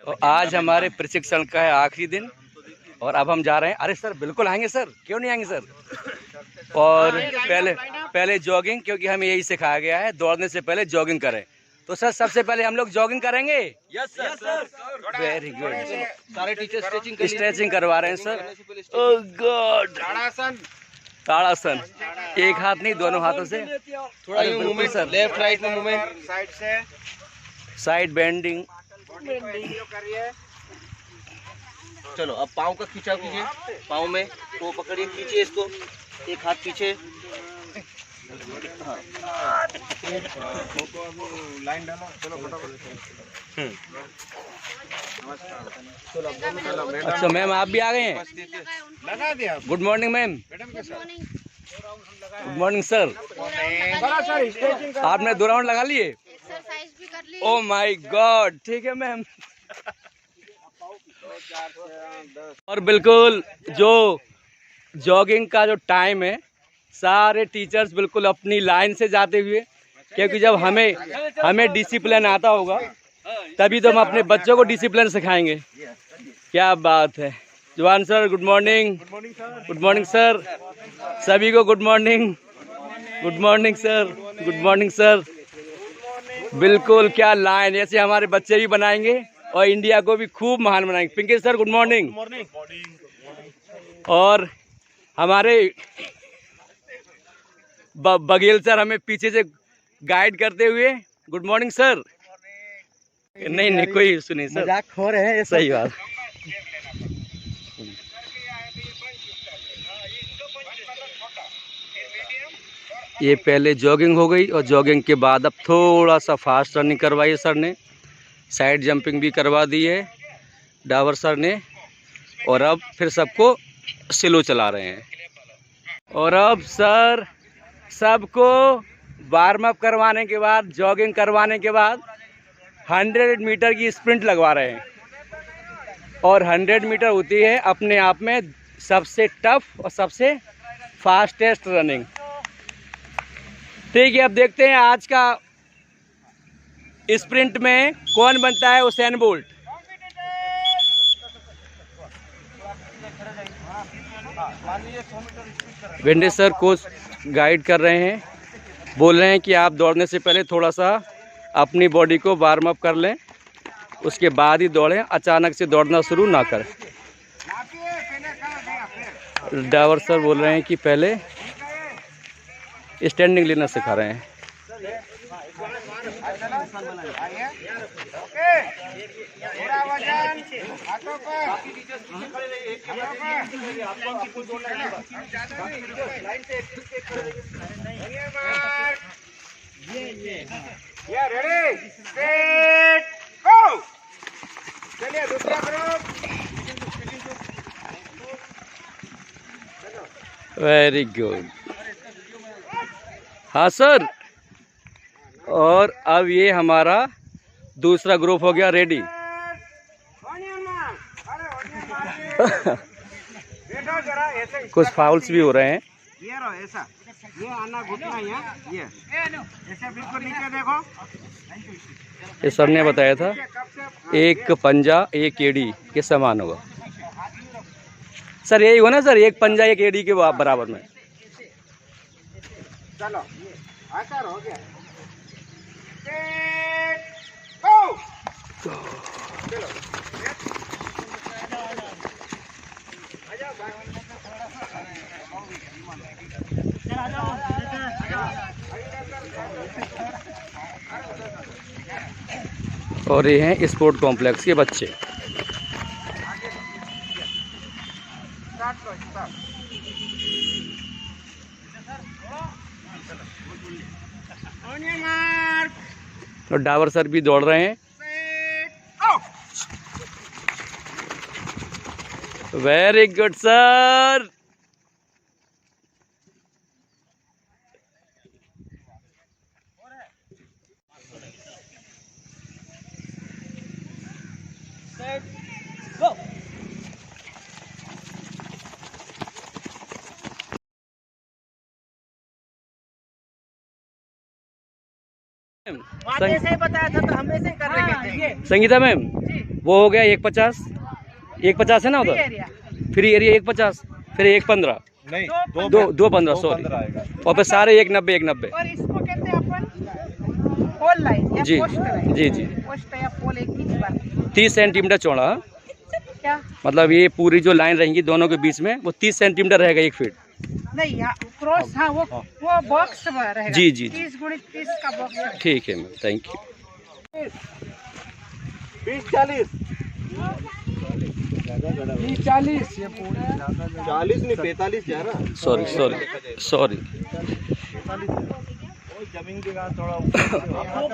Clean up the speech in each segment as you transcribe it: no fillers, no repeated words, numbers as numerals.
तो आज हमारे प्रशिक्षण का है आखिरी दिन और अब हम जा रहे हैं। अरे सर बिल्कुल आएंगे सर, क्यों नहीं आएंगे सर। और पहले जॉगिंग, क्योंकि हमें यही सिखाया गया है दौड़ने से पहले जॉगिंग करें। तो सर सबसे पहले हम लोग जॉगिंग करेंगे। Yes sir. Very good. सारे टीचर स्ट्रेचिंग करवा रहे हैं सर। ओह गॉड। ताड़ासन, एक हाथ नहीं दोनों हाथों से। थोड़ा मूवमेंट सर, लेफ्ट राइट में मूवमेंट, साइड से साइड बेंडिंग। चलो अब पाँव का खिंचाव कीजिए, पाँव में तो पकड़िए, खींचिए इसको, एक हाथ पीछे। लाइन डालो, चलो फटाफट। अच्छा मैम आप भी आ गए हैं। लगा दिया। Good morning ma'am. मैडम के साथ good morning sir. Sir stretching आपने 2 राउंड लगा लिए? एक्सरसाइज भी कर ली। ओह माय गॉड, ठीक है मैम। और बिल्कुल जो जॉगिंग का जो टाइम है, सारे टीचर्स बिल्कुल अपनी लाइन से जाते हुए, क्योंकि जब हमें डिसिप्लिन आता होगा तभी तो हम अपने बच्चों को डिसिप्लिन सिखाएंगे। क्या बात है। जवान sir good morning. Good morning sir, सभी को good morning. Good morning sir. Good morning sir. बिल्कुल क्या लाइन, ऐसे हमारे बच्चे भी बनाएंगे और इंडिया को भी खूब महान बनाएंगे। Pinky sir good morning. और हमारे बघेल सर हमें पीछे से गाइड करते हुए गुड मॉर्निंग सर। नहीं कोई सुनिए सर, मजाक हो रहे हैं, सही बात। ये पहले जॉगिंग हो गई और जॉगिंग के बाद अब थोड़ा सा फास्ट रनिंग करवाई सर ने, साइड जंपिंग भी करवा दी है डावर सर ने। और अब फिर सबको स्लो चला रहे हैं। और अब सर सबको वार्म अप करवाने के बाद, जॉगिंग करवाने के बाद 100 मीटर की स्प्रिंट लगवा रहे हैं। और 100 मीटर होती है अपने आप में सबसे टफ और सबसे फास्टेस्ट रनिंग। ठीक है, अब देखते हैं आज का स्प्रिंट में कौन बनता है उसेन बोल्ट। वेंडे सर कोच गाइड कर रहे हैं, बोल रहे हैं कि आप दौड़ने से पहले थोड़ा सा अपनी बॉडी को वार्म अप कर लें, उसके बाद ही दौड़ें, अचानक से दौड़ना शुरू ना करें। डावर सर बोल रहे हैं कि पहले स्टैंडिंग लेना सिखा रहे हैं। पूरा वजन हाथों पर। ये रेडी सेट गो। चलिए दूसरा ग्रुप। Very good. हाँ सर। और अब ये हमारा दूसरा ग्रुप हो गया रेडी। कुछ फाउल्स भी हो रहे हैं। ये रहो ऐसा, ये आना घुटना ये ऐसे बिल्कुल नीचे देखो। ये सर ने बताया था एक पंजा एक एड़ी के समान होगा। सर यही हो ना सर, एक पंजा एक एड़ी के बराबर में। चलो आकार हो गया। गो। चलो और ये हैं स्पोर्ट कॉम्प्लेक्स के बच्चे। और डावर सर भी दौड़ रहे हैं। Very good sir. से बताया था तो हम ऐसे ही कर रहे थे। संगीता मैम वो हो गया 150, 150 है ना उधर, एरिया फ्री एरिया 150, फिर 115, नहीं, 215 सॉरी, और फिर सारे 190 190। और इसको कहते हैं अपन पोल लाइन या जी पोस्ट लाइन। जी जी, पोस्ट या पोल एक ही बात 30 सेंटीमीटर चौड़ा, क्या मतलब ये पूरी जो लाइन रहेंगी दोनों के बीच में वो 30 सेंटीमीटर रहेगा, 1 फीट। नहीं, यहाँ क्रॉस, हाँ वो बॉक्स रहेगा। जी, जी, जी। 30 गुणित 30 का बॉक्स। ठीक है मैम, थैंक यू। 20-40 40 नहीं 45 जा रहा। Sorry sorry sorry. जमीन के बाद थोड़ा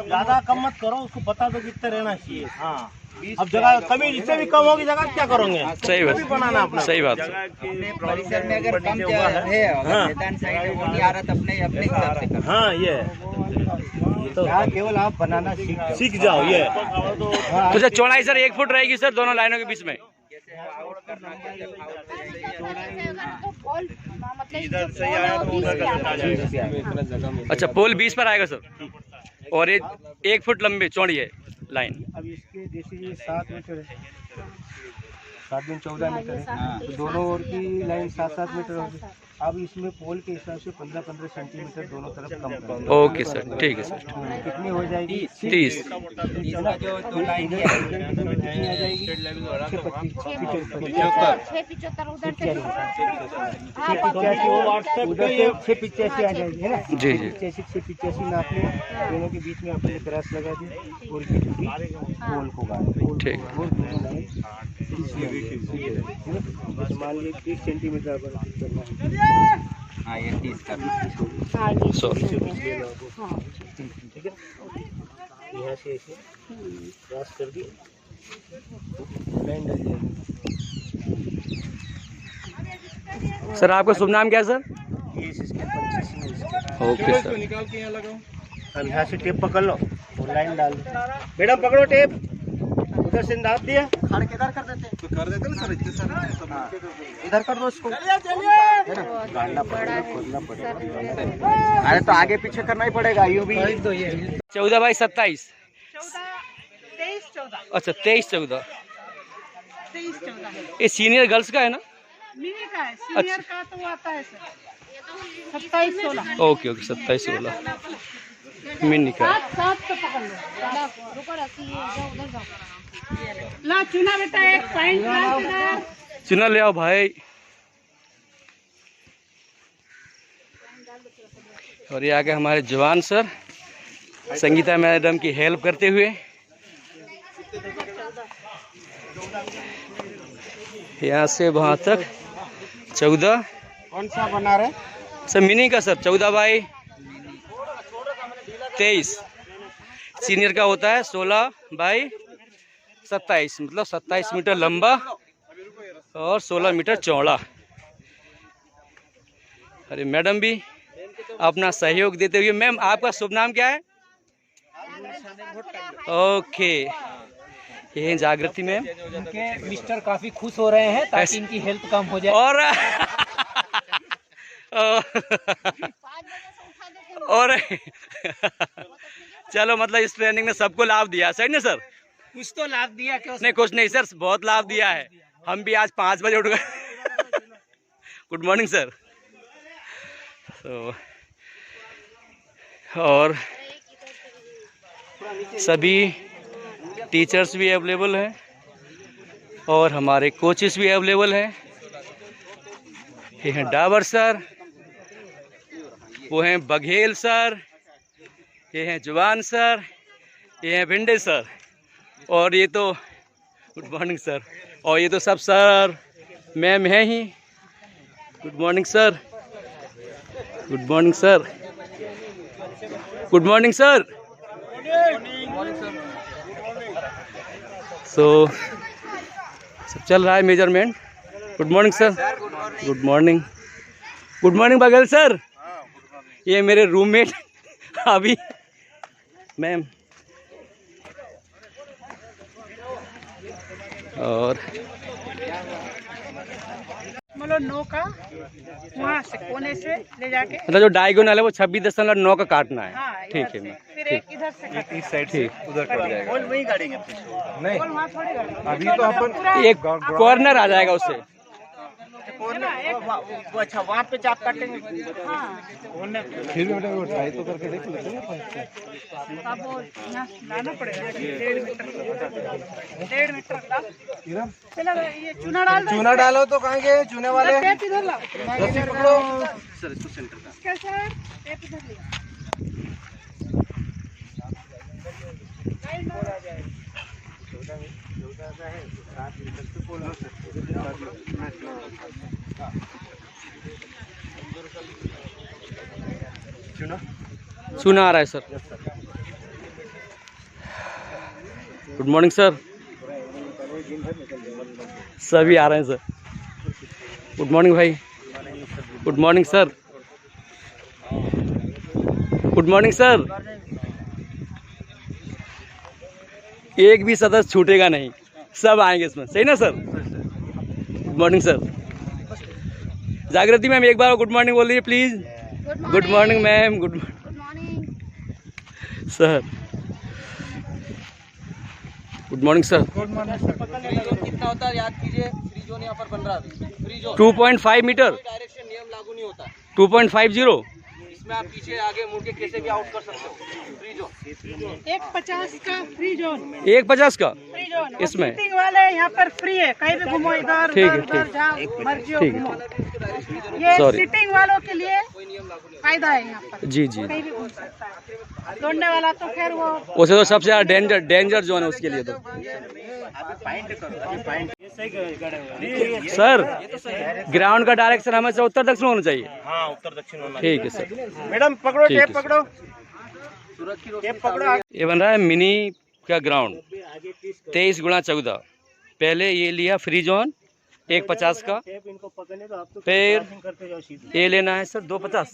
ज्यादा कम मत करो, उसको बता दो कितना रहना चाहिए। हाँ, अब जगह कमी, इससे भी कम होगी जगह क्या करोगे? सही बात, बनाना अपना, सही बात। परिसर में अगर कम है और मैदान साइड में वो नहीं आ रहा तो अपने अपने हिसाब से कर। हाँ ये तो केवल आप बनाना सीख जाओ ये। तो सर चौड़ाई सर 1 फुट रहेगी सर दोनों लाइनों के बीच में। इधर से आया तो उधर का आ जाएगा। अच्छा, पोल 20 पर आएगा सर, और ये 1 फुट लंबी चौड़ी है लाइन। अब इसके जैसे ये 7 मीटर है, 7 दिन 14 मीटर है, तो दोनों ओर की लाइन 7-7 मीटर होगी। अब इसमें पोल के हिसाब से 15-15 सेंटीमीटर दोनों तरफ कम करेंगे। ओके सर, ठीक है सर। कितनी हो जाएगी? 30। इसका जो दो लाइन कितनी आ जाएगी? 685 उधर से 685 आ जाएगी, है ना? जी जी 685 नाप लिया, दोनों के बीच में आपने क्रॉस लगा दिया और की दूरी पोल को गाड़। ठीक। और दोनों लाइन तो मान लीजिए 30 सेंटीमीटर पर करना है। हाँ ये 30 का सॉरी। ठीक है, यहाँ से ऐसे क्रॉस कर दिए, लाइन डल जाएगी। सर आपका शुभ नाम क्या है सर? ये इसके 25 है इसके। Okay sir. निकाल के यहाँ लगाओ। अब यहाँ से टेप पकड़ लो और लाइन डाल दो। मैडम पकड़ो टेप, उधर से नाप दिया, खड़ के इधर कर देते हैं। तो कर देते ना सर, इतने सारे इधर कर दो इसको, गाड़ना पड़ेगा, खोदना पड़ेगा। अरे तो आगे पीछे करना ही पड़ेगा, यूं भी। 14 बाई 27। 23-14 अच्छा 23-14। 23-14 है। ये सीनियर गर्ल्स का है ना? मिनी का है, सीनियर का तो आता है सर 27-16। ओके ओके, 27-16 मिनी का। 7 तो पकड़ लो। ला चुना बेटा, एक पॉइंट ला। चुना ले आओ भाई। और ये आगे हमारे जवान सर संगीता मैडम की हेल्प करते हुए। यहाँ से वहाँ तक 14। कौन सा बना रहे? सर मिनी का सर 14 बाई 23। सीनियर का होता है 16 बाई 27, मतलब 27 मीटर लंबा और 16 मीटर चौड़ा। अरे मैडम भी अपना सहयोग देते हुए। मैम आपका शुभ नाम क्या है? ओके, यही जागृति मैम। इनके मिस्टर काफी खुश हो रहे हैं ताकि इनकी हेल्थ कम हो जाए। और चलो, मतलब इस ट्रेनिंग ने सबको लाभ दिया, सही ना सर? कुछ तो लाभ दिया क्यों? नहीं कुछ नहीं सर, बहुत लाभ दिया है। हम भी आज 5 बजे उठ गए। Good morning sir. और सभी टीचर्स भी अवेलेबल हैं और हमारे कोचेस भी अवेलेबल हैं। ये हैं डाबर सर, वो हैं बघेल सर, ये हैं जवान सर, ये हैं भिंडे सर, और ये तो गुड मॉर्निंग सर, और ये तो सब सर मैम हैं ही। Good morning sir, good morning sir, good morning sir. So सब चल रहा है measurement. Good morning sir. Good morning, good morning Baghel sir. ये मेरे रूममेट अभी मैम। और मतलब 9 का वहाँ से कोने से ले जाके, मतलब जो डायगोनल है वो 26.9 का काटना है। हाँ, ठीक है मैम। फिर एक इधर से कट इस साइड से उधर कट जाएगा। पोल वही गाड़ेंगे नहीं, वहाँ थोड़ी गाड़ी अभी तो अपन एक कॉर्नर आ जाएगा उससे। अच्छा वहाँ पे चाप काटेंगे। हाँ फिर भी बेटा वो ट्राई तो करके देख लेते हैं ना। अब वो यहाँ लाना पड़ेगा 1.5 मीटर का। चलो ये चूना डाल दो। चूना डालो तो कहाँ गए चूने वाले? टेप इधर लाओ। रस्सी पकड़ो। सर इसको सेंटर का कैसे है? टेप इधर लिया। चूना आ रहा है सर। Good morning sir. सभी आ रहे हैं सर। गुड मॉर्निंग भाई। Good morning sir. Good morning sir. एक भी सदस्य छूटेगा नहीं, सब आएंगे इसमें, सही ना सर? Good morning sir. जागृति मैम एक बार गुड मॉर्निंग बोल रही है please. Good morning ma'am. Good morning sir. Good morning sir. कितना होता है याद कीजिए। फ्री जोन यहाँ पर बन रहा है। Free zone 2.5 metre. डायरेक्शन नियम लागू नहीं होता। 2.50। इसमें आप पीछे आगे मुड़ के कैसे भी आउट कर सकते हो। फ्री जोन 1.50 का फ्री जोन। 1.50 का फ्री जोन इसमें? सीटिंग वाले यहाँ पर फ्री है, कहीं भी घूमो, इधर ठीक है, उधर उधर ठीक। जहाँ मर्जी हो ठीक है, घूमो। ये Sorry. सीटिंग वालों के लिए फायदा है यहाँ पर, जी जी। कहीं भी घूम सकता है। दौड़ने वाला तो खैर वो उसे तो सबसे ज़्यादा डेंजर जोन है उसके लिए तो। सर ग्राउंड का डायरेक्शन हमेशा उत्तर दक्षिण होना चाहिए। हाँ उत्तर दक्षिण होना। ठीक है सर। मैडम पकड़ो, ठीक है, टेप पकड़ो, टेप पकड़ो। ये बन रहा है मिनी का ग्राउंड 23x14। पहले ये लिया फ्री जोन 1.50 का, फिर ये लेना है सर 2.50,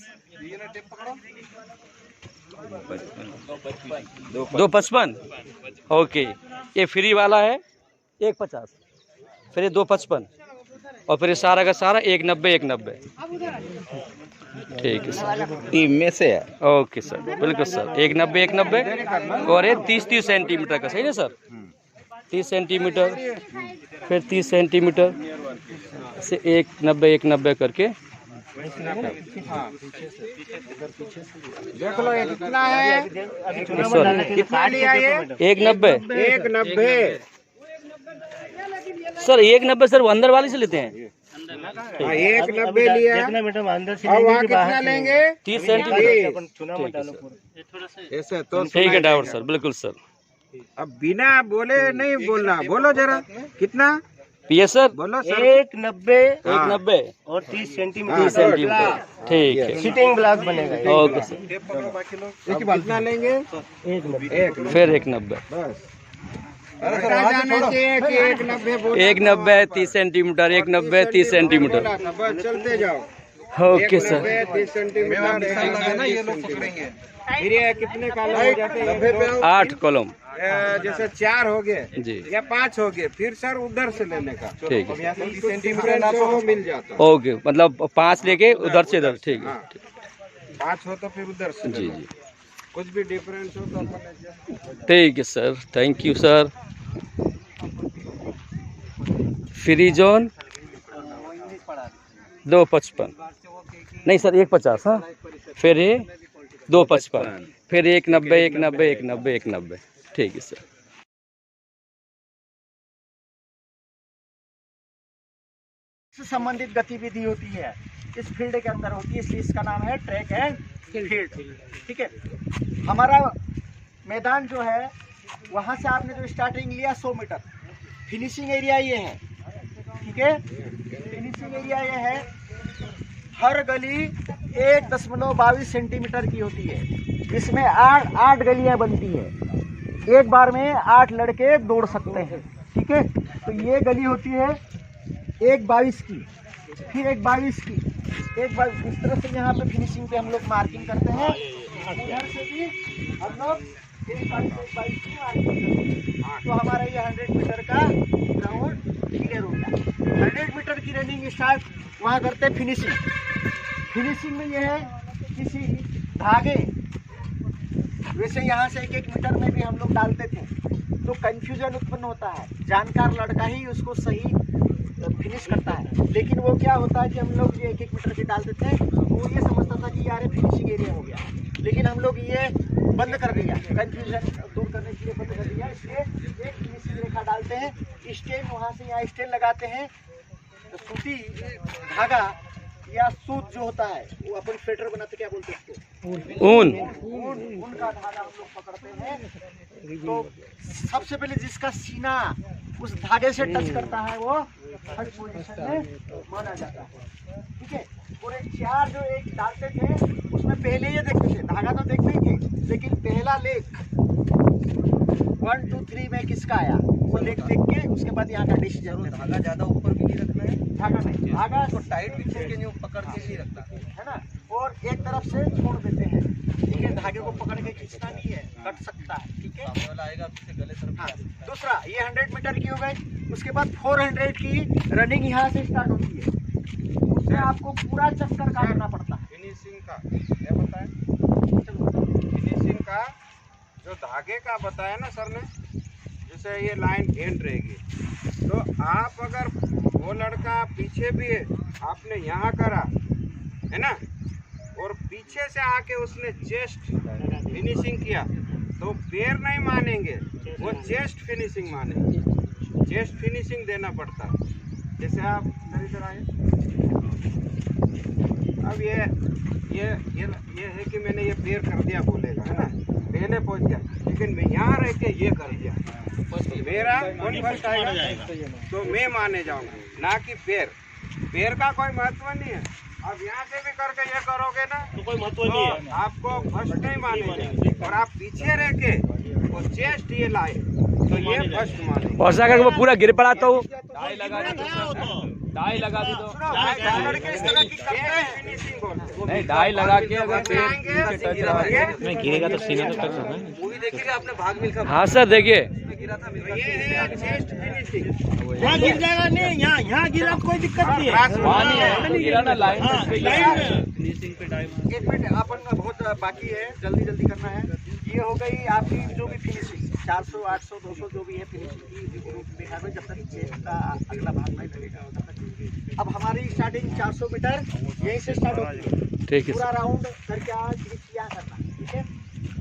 2.55। ओके, ये फ्री वाला है 1.50, फिर ये 2.55 और फिर ये सारा का सारा 1.90 1.90। ठीक है सर। टीम में से है। ओके सर, बिल्कुल सर। 1.90 1.90 और ये 30 सेंटीमीटर का, सही ना सर? 30 सेंटीमीटर, फिर 30 सेंटीमीटर से 1.90 1.90 करके। देख लो ये कितना है, सॉरी कितना लिया ये? 1.90। 1.90। सर 1.90 सर वो अंदर वाले से लेते हैं। 1.90 लिया। अब वहाँ कितना लेंगे? 30 सेंटीमीटर। ऐसे तो ठीक है ड्राइवर सर, बिल्कुल सर। अब बिना बोले नहीं बोलना, बोलो जरा कितना पीएस सर बोलो सर। 1.90 और 30 सेंटीमीटर। 30 सेंटीमीटर। ठीक है, सिटिंग ब्लॉक बनेगा। Okay sir. कितना लेंगे? 1.90। फिर 1.90। बस जाना चाहिए कि 1.90 बोला। 1.90 30 सेंटीमीटर, 1.90 30 सेंटीमीटर। बस चलते जाओ। Okay sir. 30 सेंटीमीटर। ये लोग पकड़ेंगे। फिर ये कितने कॉलम हो जाते हैं? 8 कॉलम। जैसे 4 हो गए जी, या 5 हो गए, फिर सर उधर से लेने का। ठीक है। 30 सेंटीमीटर ना तो मिल जाता। ओके, मतलब 5 लेके उधर से इधर। ठीक है, 5 हो तो फिर उधर से जी लेना। जी, कुछ भी डिफरेंस हो तो अपन ठीक है sir. Thank you sir. Free zone 2.55 नहीं सर 1.50। हाँ, फिर ये 2.55, फिर 1.90 1.90 1.90 1.90। ठीक है सर। से संबंधित गतिविधि होती है, इस फील्ड के अंदर होती है, इसलिए इसका नाम है ट्रैक एंड फील्ड। ठीक है, हमारा मैदान जो है वहाँ से आपने जो स्टार्टिंग लिया 100 मीटर, फिनिशिंग एरिया ये है। ठीक है, फिनिशिंग एरिया ये है, हर गली 1.22 सेंटीमीटर की होती है, इसमें 8 गलियाँ बनती है, एक बार में 8 लड़के दौड़ सकते हैं। ठीक है, तो ये गली होती है 1.22 की, फिर 1.22 की, 1.22 इस तरह से यहाँ पे फिनिशिंग पे हम लोग मार्किंग करते हैं। इधर से भी हम लोग 1.22 की मार्किंग करते हैं। तो हमारा ये 100 मीटर का ग्राउंड क्लियर हो गया। 100 मीटर की रनिंग स्टार्ट वहाँ करते हैं फिनिशिंग। फिनिशिंग में ये है किसी धागे वैसे यहाँ से 1-1 मीटर में भी हम लोग डालते थे, तो कंफ्यूजन उत्पन्न होता है। जानकार लड़का ही उसको सही फिनिश करता है, लेकिन वो क्या होता है कि हम लोग ये 1-1 मीटर के डालते थे, वो ये समझता था कि यार फिनिशिंग एरिया हो गया, लेकिन हम लोग ये बंद कर दिया, कंफ्यूजन दूर करने के लिए बंद कर दिया। इसलिए एक फिनिशिंग रेखा डालते हैं, स्टेन वहाँ से यहाँ स्टेन लगाते हैं, तो सूती धागा या सूत जो होता है वो अपन स्वेटर बनाते क्या बोलते हैं उसको, ऊन का धागा हम लोग पकड़ते हैं। तो सबसे पहले जिसका सीना उस धागे से टच करता है वो फर्स्ट पोजीशन में माना जाता है। ठीक है, और एक 4 जो एक डालते थे उसमें पहले ये देखते थे, धागा तो देखते ही थे, लेकिन पहला लेख 1 2 3 में किसका आया वो लेख देख के उसके बाद यहाँ का डिसीजन। धागा ज्यादा ऊपर भी नहीं रखना है, धागा नहीं, धागा तो टाइट पीछे के नहीं पकड़ के नहीं रखना है ना, और एक तरफ से छोड़ देते हैं। ठीक है, धागे को पकड़ के खींचना नहीं है, कट सकता है। ठीक है, सामने वाला आएगा तो गले तरफ। हाँ, दूसरा ये 100 मीटर की हो गई, उसके बाद 400 की रनिंग यहाँ से स्टार्ट होती है, उसमें आपको पूरा चक्कर काटना पड़ता है। फिनिशिंग का क्या बताया, फिनिशिंग का जो धागे का बताया ना सर ने, जैसे ये लाइन एंड रहेगी, तो आप अगर वो लड़का पीछे भी है, आपने यहाँ करा है ना, और पीछे से आके उसने चेस्ट फिनिशिंग किया, तो पैर नहीं मानेंगे, वो चेस्ट फिनिशिंग मानेंगे। चेस्ट फिनिशिंग देना पड़ता है। जैसे आप इधर आए, अब ये है कि मैंने ये पैर कर दिया बोलेगा है ना, पहले पहुंच गया, लेकिन मैं यहाँ रह के ये कर दिया, मेरा कौन फर्स्ट आएगा तो मैं माने जाऊंगा, ना कि पैर का कोई महत्व नहीं है। अब यहाँ से भी करके ये करोगे ना तो कोई महत्व नहीं है, आपको फर्स्ट नहीं मानेंगे, और आप पीछे रह के वो चेस्ट ये लाए तो ये फर्स्ट मानेंगे। और अगर वो पूरा गिर पड़ा तो डाई लगा दी तो फिनिशिंग बोलते नहीं, डाई लगा के अगर गिरेगा तो सीना तो टच होगा। मूवी देखिएगा आपने, भाग मिल्खा। हाँ सर देखिए, गिरा था ये है चेस्ट फिनिशिंग। यहाँ गिर जाएगा नहीं, यहाँ गिरा तो कोई दिक्कत नहीं है। गिरा ना लाइन एक मिनट, अपन बहुत बाकी है, जल्दी जल्दी करना है। ये हो गई आपकी जो भी फिनिशिंग 400 800 200 जो भी है फिनिशिंग की देखा, जब तक चेस्ट का अगला भाग नहीं लगेगा तब तक। अब हमारी स्टार्टिंग 400 मीटर यहीं से स्टार्ट होती है, ठीक है पूरा राउंड करके यहाँ करना। ठीक है,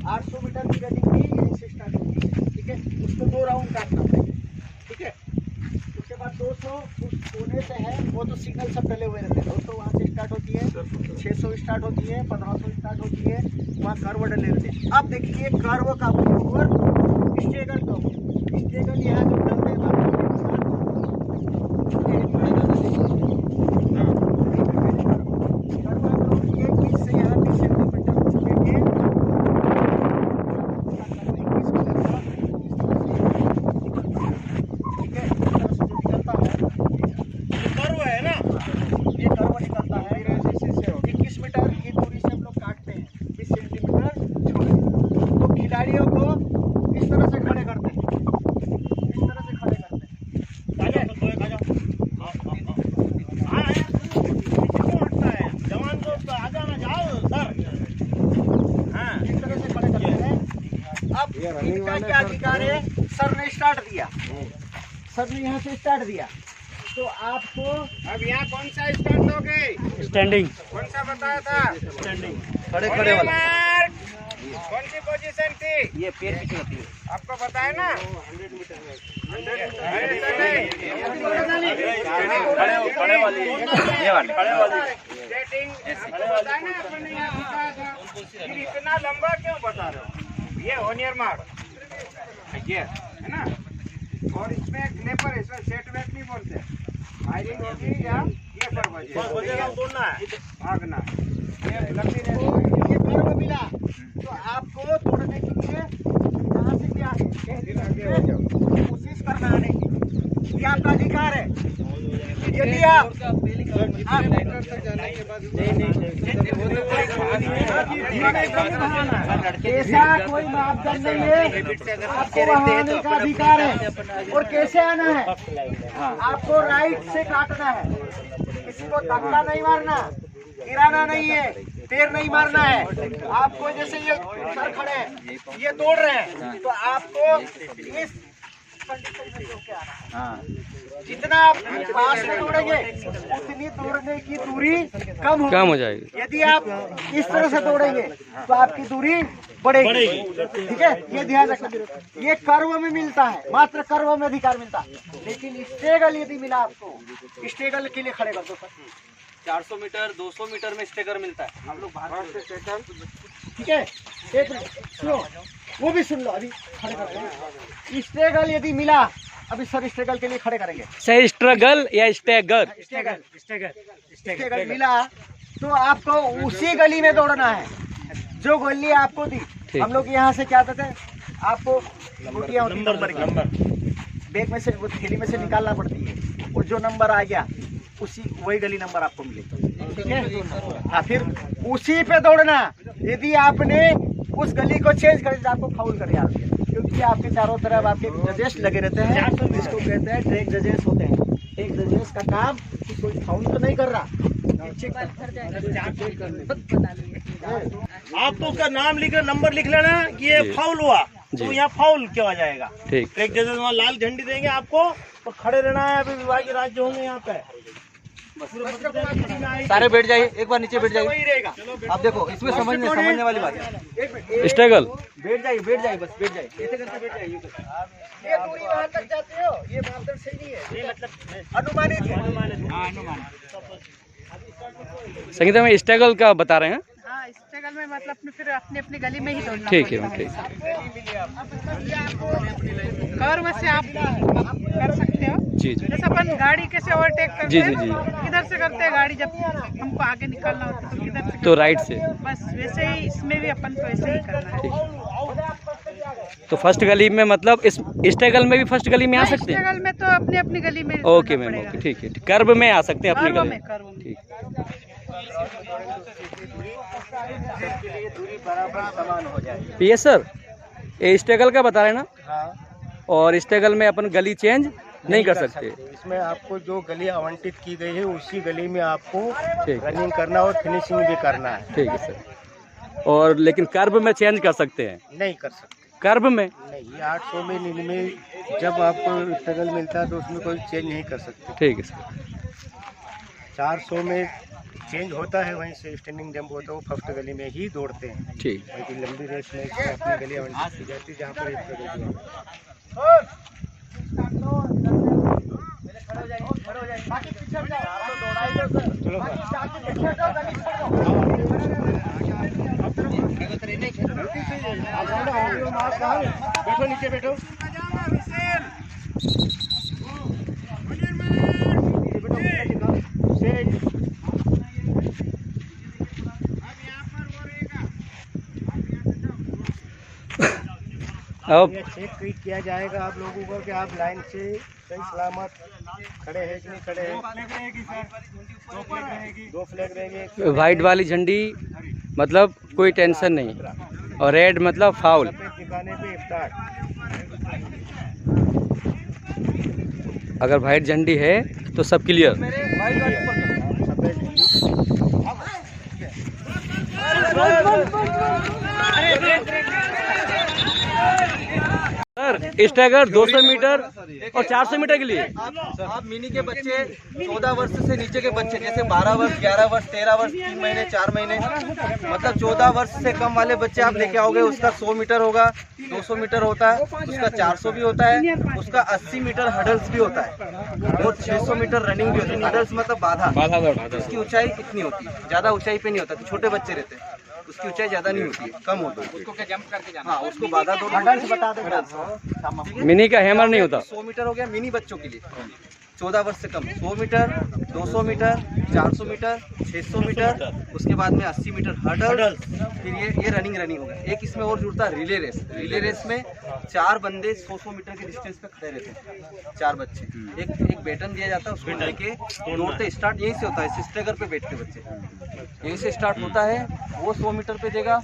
800 मीटर की रनिंग भी यहीं से स्टार्ट होती है। ठीक है, उसको 2 राउंड काटना पड़ेगा। ठीक है, उसके बाद 200 उस कोने से है, वो तो सिग्नल सब डले हुए रहते हैं। 200 वहाँ से स्टार्ट होती है, 600 स्टार्ट होती है, 1500 स्टार्ट होती है, वहाँ कर्व डले रहते हैं। अब देखिए कर्व का ऊपर स्टेगल का, स्टेगल यहाँ जो डलते हैं खिलाड़ियों को इस तरह से खड़े करते हैं, इस तरह से खड़े करते हैं। जवान को आ जाना जाओ सर, इस तरह से खड़े करते हैं। अब इनका क्या अधिकार है, सर ने स्टार्ट दिया, सर ने यहाँ से स्टार्ट दिया, तो आपको अब यहाँ कौन सा स्टार्ट दोगे, स्टैंडिंग कौन सा बताया था, स्टैंडिंग खड़े खड़े वाला। मार्क कौन सी पोजीशन थी, ये पैर पीछे होती है। आपको बताया ना 100 मीटर खड़े वाली, ये वाली सेटिंग आपको बताया ना, आपने यहाँ सिखाया था। फिर इतना लंबा क्यों बता रहे हो, ये होनियर मार्क ये है ना, और इसमें ग्लेपर है, इसमें सेट बैक नहीं बोलते, फायरिंग होगी या ये पर दौड़ना है, भागना, ये लंबी रेस। ये कर्व मिला तो आपको तोड़ने के लिए यहाँ से क्या कोशिश करना आने की, ये आपका अधिकार है। यदि आप कैसा कोई मापदंड नहीं है, आपको वहाँ आने का अधिकार है। और कैसे आना है, आपको राइट से काटना है, किसी को धक्का नहीं मारना, गिराना नहीं है, पैर नहीं मारना है आपको। जैसे ये सर खड़े हैं, ये दौड़ रहे हैं, तो आपको इस कंडीशन में होके आना है। हाँ। जितना आप पास में दौड़ेंगे उतनी दौड़ने की दूरी कम हो जाएगी। यदि आप इस तरह से दौड़ेंगे तो आपकी दूरी बढ़ेगी। ठीक है, ये ध्यान रखना। ये कर्व में मिलता है, मात्र कर्व में अधिकार मिलता है, लेकिन स्टेगल यदि मिला आपको, स्टेगल के लिए खड़े कर दो सर। 400 मीटर 200 मीटर में स्टेगर मिलता है। हम लोग बाहर से ठीक है, एक मिनट सुनो, वो भी सुन लो, अभी खड़े करेंगे। स्टेगल यदि मिला, अभी सर स्टेगल के लिए खड़े करेंगे। सही, स्ट्रगल या स्टेगर? स्टेगल मिला तो आपको उसी गली में दौड़ना है जो गली आपको दी। हम लोग यहाँ से क्या करते हैं, आपको नंबर बैग में से, वो थैली में से निकालना पड़ती है, और जो नंबर आ गया उसी वही गली नंबर आपको मिलेगा। ठीक है, हाँ, फिर उसी पे दौड़ना। यदि आपने उस गली को चेंज कर दिया, आपको फाउल कर दिया, क्योंकि आपके चारों तरफ आपके जजेस लगे रहते हैं, इसको कहते हैं ट्रैक जजेस होते हैं। एक जजेस का काम कि कोई फाउल तो नहीं कर रहा, आपको उसका नाम लिख, नंबर लिख लेना कि ये फाउल हुआ, तो यहाँ फाउल किया जाएगा। ठीक, ट्रैक जजेस वहाँ लाल झंडी देंगे आपको, और खड़े रहना है। अभी विभागीय राज्य होंगे यहाँ पे, सारे बैठ जाइए, एक बार नीचे बैठ जाइए। आप देखो, इसमें समझने वाली बात है। स्ट्रगल, बैठ जाइए, बस बैठ जाइए, ऐसे करके बैठ जाइए। ये दूरी वहाँ तक जाते हो, ये मापदंड सही नहीं है, ये मतलब अनुमानित है। संगीता में स्ट्रगल का बता रहे हैं। हाँ, स्ट्रगल में मतलब फिर अपनी अपनी गली में ही दौड़ना। ठीक है, ठीक। कर्व से आप कर सकते हो। जी जी जैसे अपन गाड़ी कैसे ओवरटेक करते जी हैं, जी जी, किधर से करते हैं गाड़ी, जब हमको आगे निकलना होता है तो किधर से, तो राइट से। बस वैसे ही इसमें भी अपन को ऐसे ही करना है। तो फर्स्ट गली में, मतलब इस स्ट्रगल में भी फर्स्ट गली में आ सकते हैं। स्ट्रगल में तो अपनी अपनी गली में ओके दौड़ना मैम, पड़ेगा। ओके, ठीक है। कर्व में आ सकते हैं अपनी कर्व गली में, में। कर्व में। ठीक। दूरी बराबर समान हो जाए। ये सर, ये स्ट्रगल का बता रहे हैं ना? हाँ, और स्ट्रगल में अपन गली चेंज नहीं कर सकते। इसमें आपको जो गली आवंटित की गई है, उसी गली में आपको ठीक है, रनिंग करना और फिनिशिंग भी करना है। ठीक है सर। और लेकिन कर्व में चेंज कर सकते हैं? नहीं कर सकते, कर्व में नहीं। 800 में 9 में जब आपको स्ट्रगल मिलता है तो उसमें कोई चेंज नहीं कर सकते। ठीक है सर। 400 में चेंज होता है, वहीं से स्टैंडिंग जंप होता है, वो फर्स्ट गली में ही दौड़ते हैं। ठीक। बाकी लंबी रेस में इसमें अपनी गली आवंटित की जाती है, जहाँ पर एक गली बैठो, नीचे बैठो। अब ये चेक किया जाएगा आप लोगों को कि आप लाइन से सही सलामत खड़े हैं कि नहीं खड़े हैं। 2 फ्लैग रहेंगे। वाइट वाली झंडी मतलब कोई टेंशन नहीं, और रेड मतलब फाउल। दिखाने पे स्टार्ट। अगर वाइट झंडी है तो सब क्लियर। सर, स्टैगर 200 मीटर और 400 मीटर के लिए आप मिनी के बच्चे 14 वर्ष से नीचे के बच्चे, जैसे 12 वर्ष 11 वर्ष 13 वर्ष 3 महीने 4 महीने, मतलब 14 वर्ष से कम वाले बच्चे आप लेके आओगे। उसका 100 मीटर होगा, 200 मीटर होता है, उसका 400 भी होता है, उसका 80 मीटर हडल्स भी होता है, और 600 मीटर रनिंग भी होती है। हडल्स मतलब बाधा। उसकी ऊंचाई इतनी होती है, ज्यादा ऊंचाई पे नहीं होता। तो छोटे बच्चे रहते हैं, उसकी ऊंचाई ज्यादा नहीं होती है, कम होती है। उसको क्या जंप करके जाना? हाँ, उसको बाधा दो। बता दो। मिनी का हैमर नहीं होता। 100 मीटर हो गया मिनी बच्चों के लिए, 14 वर्ष से कम। 100 मीटर, 200 मीटर, 400 मीटर, 600 मीटर, उसके बाद में 80 मीटर हर्डल, फिर ये रनिंग हो गया। एक इसमें और जुड़ता है रिले रेस। रिले रेस में 4 बंदे 100 मीटर के डिस्टेंस पे खड़े रहते हैं, 4 बच्चे। एक बैटन दिया जाता है, उसको लेके दौड़ते स्टार्ट यहीं से होता है, स्टेगर पे बैठते बच्चे, यहीं से स्टार्ट होता है। वो 100 मीटर पे देगा,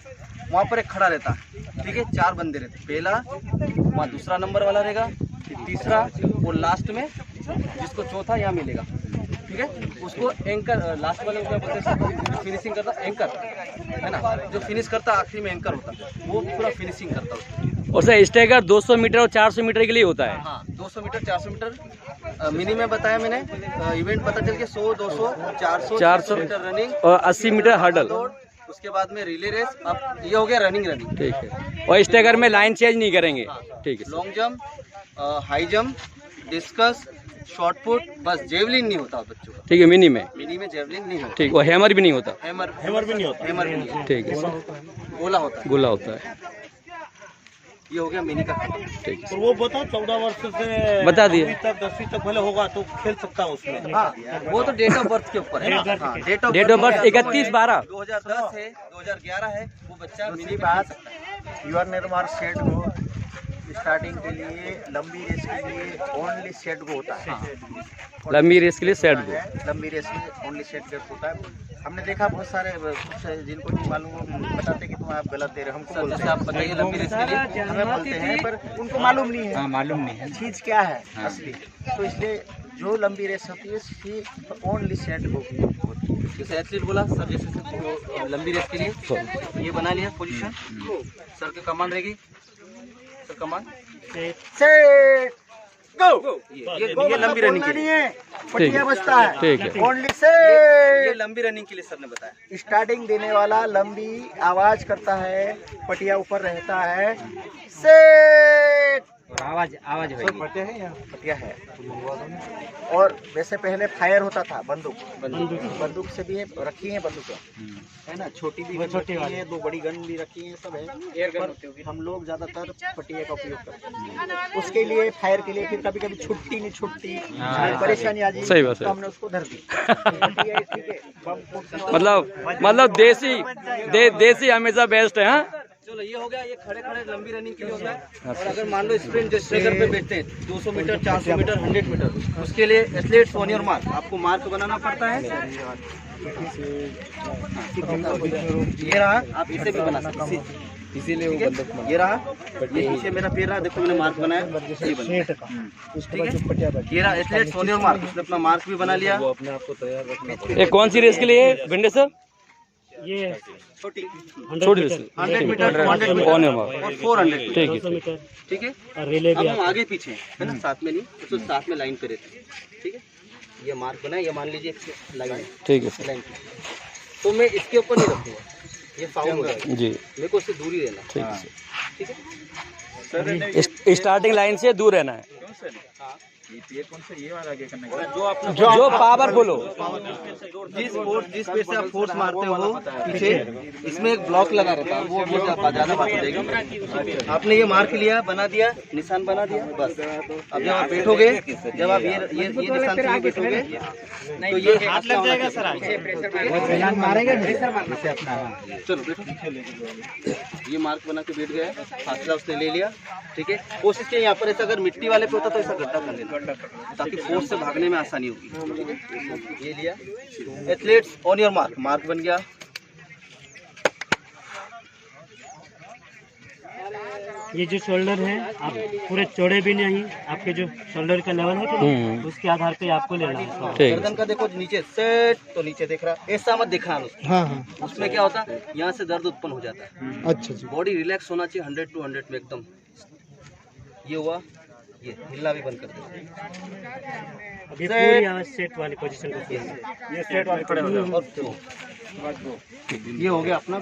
वहाँ पर एक खड़ा रहता है, ठीक है। 4 बंदे रहते, पहला वहाँ दूसरा नंबर वाला रहेगा, फिर तीसरा, और लास्ट में जिसको चौथा यहाँ मिलेगा। ठीक है। उसको एंकर लास्ट वाले क्या बोलते हैं, फिनिशिंग करता एंकर है ना, जो फिनिश करता आखिरी में एंकर होता है, वो पूरा फिनिशिंग करता है। और सर स्टेकर 200 मीटर और 400 मीटर के लिए होता है। हाँ 200 मीटर 400 मीटर मिनी में बताया मैंने, इवेंट पता चल के 100 200 400 मीटर रनिंग और 80 मीटर हर्डल। उसके बाद में रिले रेस। अब ये हो गया रनिंग। ठीक है, और स्टेकर में लाइन चेंज नहीं करेंगे। ठीक है। Long jump, high jump, discuss, short put, बस जेवलिन नहीं होता बच्चों का। ठीक है, मिनी में जेवलिन नहीं होता। ठीक, और हैमर भी नहीं होता। हैमर भी नहीं होता। ठीक है, गोला होता है। गोला होता है। ये हो गया मिनी का। ठीक है, तो वो बताओ 14 वर्ष से बता दिए। 10वीं तक भले होगा तो खेल सकता है उसमें। हाँ वो तो डेट ऑफ बर्थ के ऊपर है। हाँ, डेट ऑफ बर्थ 31/12 2010 है, 2011 है, वो बच्चा दूसरी मिनी बात, युवा निर्माण सेट को स्टार्टिंग के लिए लंबी रेस के लिए ओनली सेट को होता है। लंबी रेस के लिए सेट गो। लंबी रेस में ओनली सेट गेट होता है। हमने देखा बहुत सारे कुछ जिनको नहीं मालूम वो बताते कि तुम आप गलत दे रहे हो, हमको बोलते जैसे आप बताइए लंबी रेस के लिए। हमें बोलते हैं पर उनको मालूम नहीं है। हाँ मालूम नहीं है। चीज क्या है असली, तो इसलिए जो लंबी रेस होती है सिर्फ ओनली सेट को होती है। जैसे एथलीट बोला सर, जैसे लंबी रेस के लिए ये बना लिया पोजीशन, सर की कमांड रहेगी, सर कमांड सेट गो। ये लंबी रनिंग के लिए। पटिया बजता है। ठीक है। ओनली ये सेट। लंबी रनिंग के लिए सर ने बताया। स्टार्टिंग देने वाला लंबी आवाज करता है, पटिया ऊपर रहता है, सेट। और आवाज होगी। पटिया है। और वैसे पहले फायर होता था, बंदूक से भी रखी है बंदूकें, है ना, छोटी भी रखी है, 2 बड़ी गन भी रखी है, सब है। एयर गन हम लोग ज्यादातर पटिया का उपयोग करते हैं उसके लिए, फायर के लिए। फिर कभी कभी छुट्टी नहीं छुट्टी परेशानी आ जाए, सही बात है। तो हमने उसको धर दी। पटिया ठीक है, बम फूटने वाला। मतलब देसी हमेशा बेस्ट है। हाँ चलो ये हो गया, ये खड़े खड़े लंबी रनिंग के लिए हो गया। और अगर मान लो स्प्रिंट जो स्ट्रेकर पे बेचते हैं 200 मीटर 400 मीटर 100 मीटर, उसके लिए एथलीट्स ऑन योर मार्क, आपको मार्क बनाना पड़ता है। ये रहा, आप इसे भी बना सकते हैं, इसीलिए वो बंदूक। ये रहा, ये पीछे मेरा पैर रहा, देखो मैंने मार्क बनाया, ये बना। ठीक है, ये रहा एथलीट्स ऑन योर मार्क, उसने अपना मार्क भी बना लिया। ये कौन सी रेस के लिए है भिंडे सर? ये छोटी छोटी रेस 100 मीटर 200 मीटर ऑन और 400। ठीक है। ठीक है, रिले भी हम आगे पीछे है ना, साथ में नहीं, उसको साथ में लाइन पे रहते हैं। ठीक है, ये मार्क बना है, ये मान लीजिए लाइन है, ठीक है सर। लाइन पे। तो मैं इसके ऊपर नहीं रखूँगा, ये फाउल हो जाएगा जी, मेरे को उससे दूर ही रहना। ठीक है सर। ठीक है, स्टार्टिंग लाइन से दूर रहना है। जो जो पावरफुल हो। जिस पेड़ से आप फोर्स मारते हो पीछे, इसमें एक ब्लॉक लगा रहता है, वो ज्यादा बात हो जाएगी। आपने ये मार्क लिया, बना दिया, निशान बना दिया, बस। अब जब आप बैठोगे, जब आप ये निशान से बैठोगे तो ये हाथ लग जाएगा सर, मारेगा चलो बैठो। ये मार्क बना के बैठ गया, फासला उसने ले लिया। ठीक है, कोशिश किया यहाँ पर ऐसा अगर मिट्टी वाले पे होता तो ऐसा गड्ढा कर लेना, ताकि फोर्स से भागने में आसानी होगी। ठीक है, ये लिया, athletes on your mark, mark बन गया। ये जो शोल्डर है, आप पूरे चौड़े भी नहीं, आपके जो शोल्डर का लेवल है कि नहीं, उसके आधार पे आपको लेना है। ठीक गर्दन का देखो नीचे सेट, तो नीचे देख रहा, ऐसा मत दिखा उसको। हाँ। उसमें क्या होता है, यहाँ से दर्द उत्पन्न हो जाता है। अच्छा जी, बॉडी रिलैक्स होना चाहिए 100 to 100 में एकदम। ये हुआ, ये हिलना भी बंद कर दो। अभी पूरी आवाज सेट वाली पोजीशन को, ये सेट वाली खड़े हो जाओ। ये हो गया अपना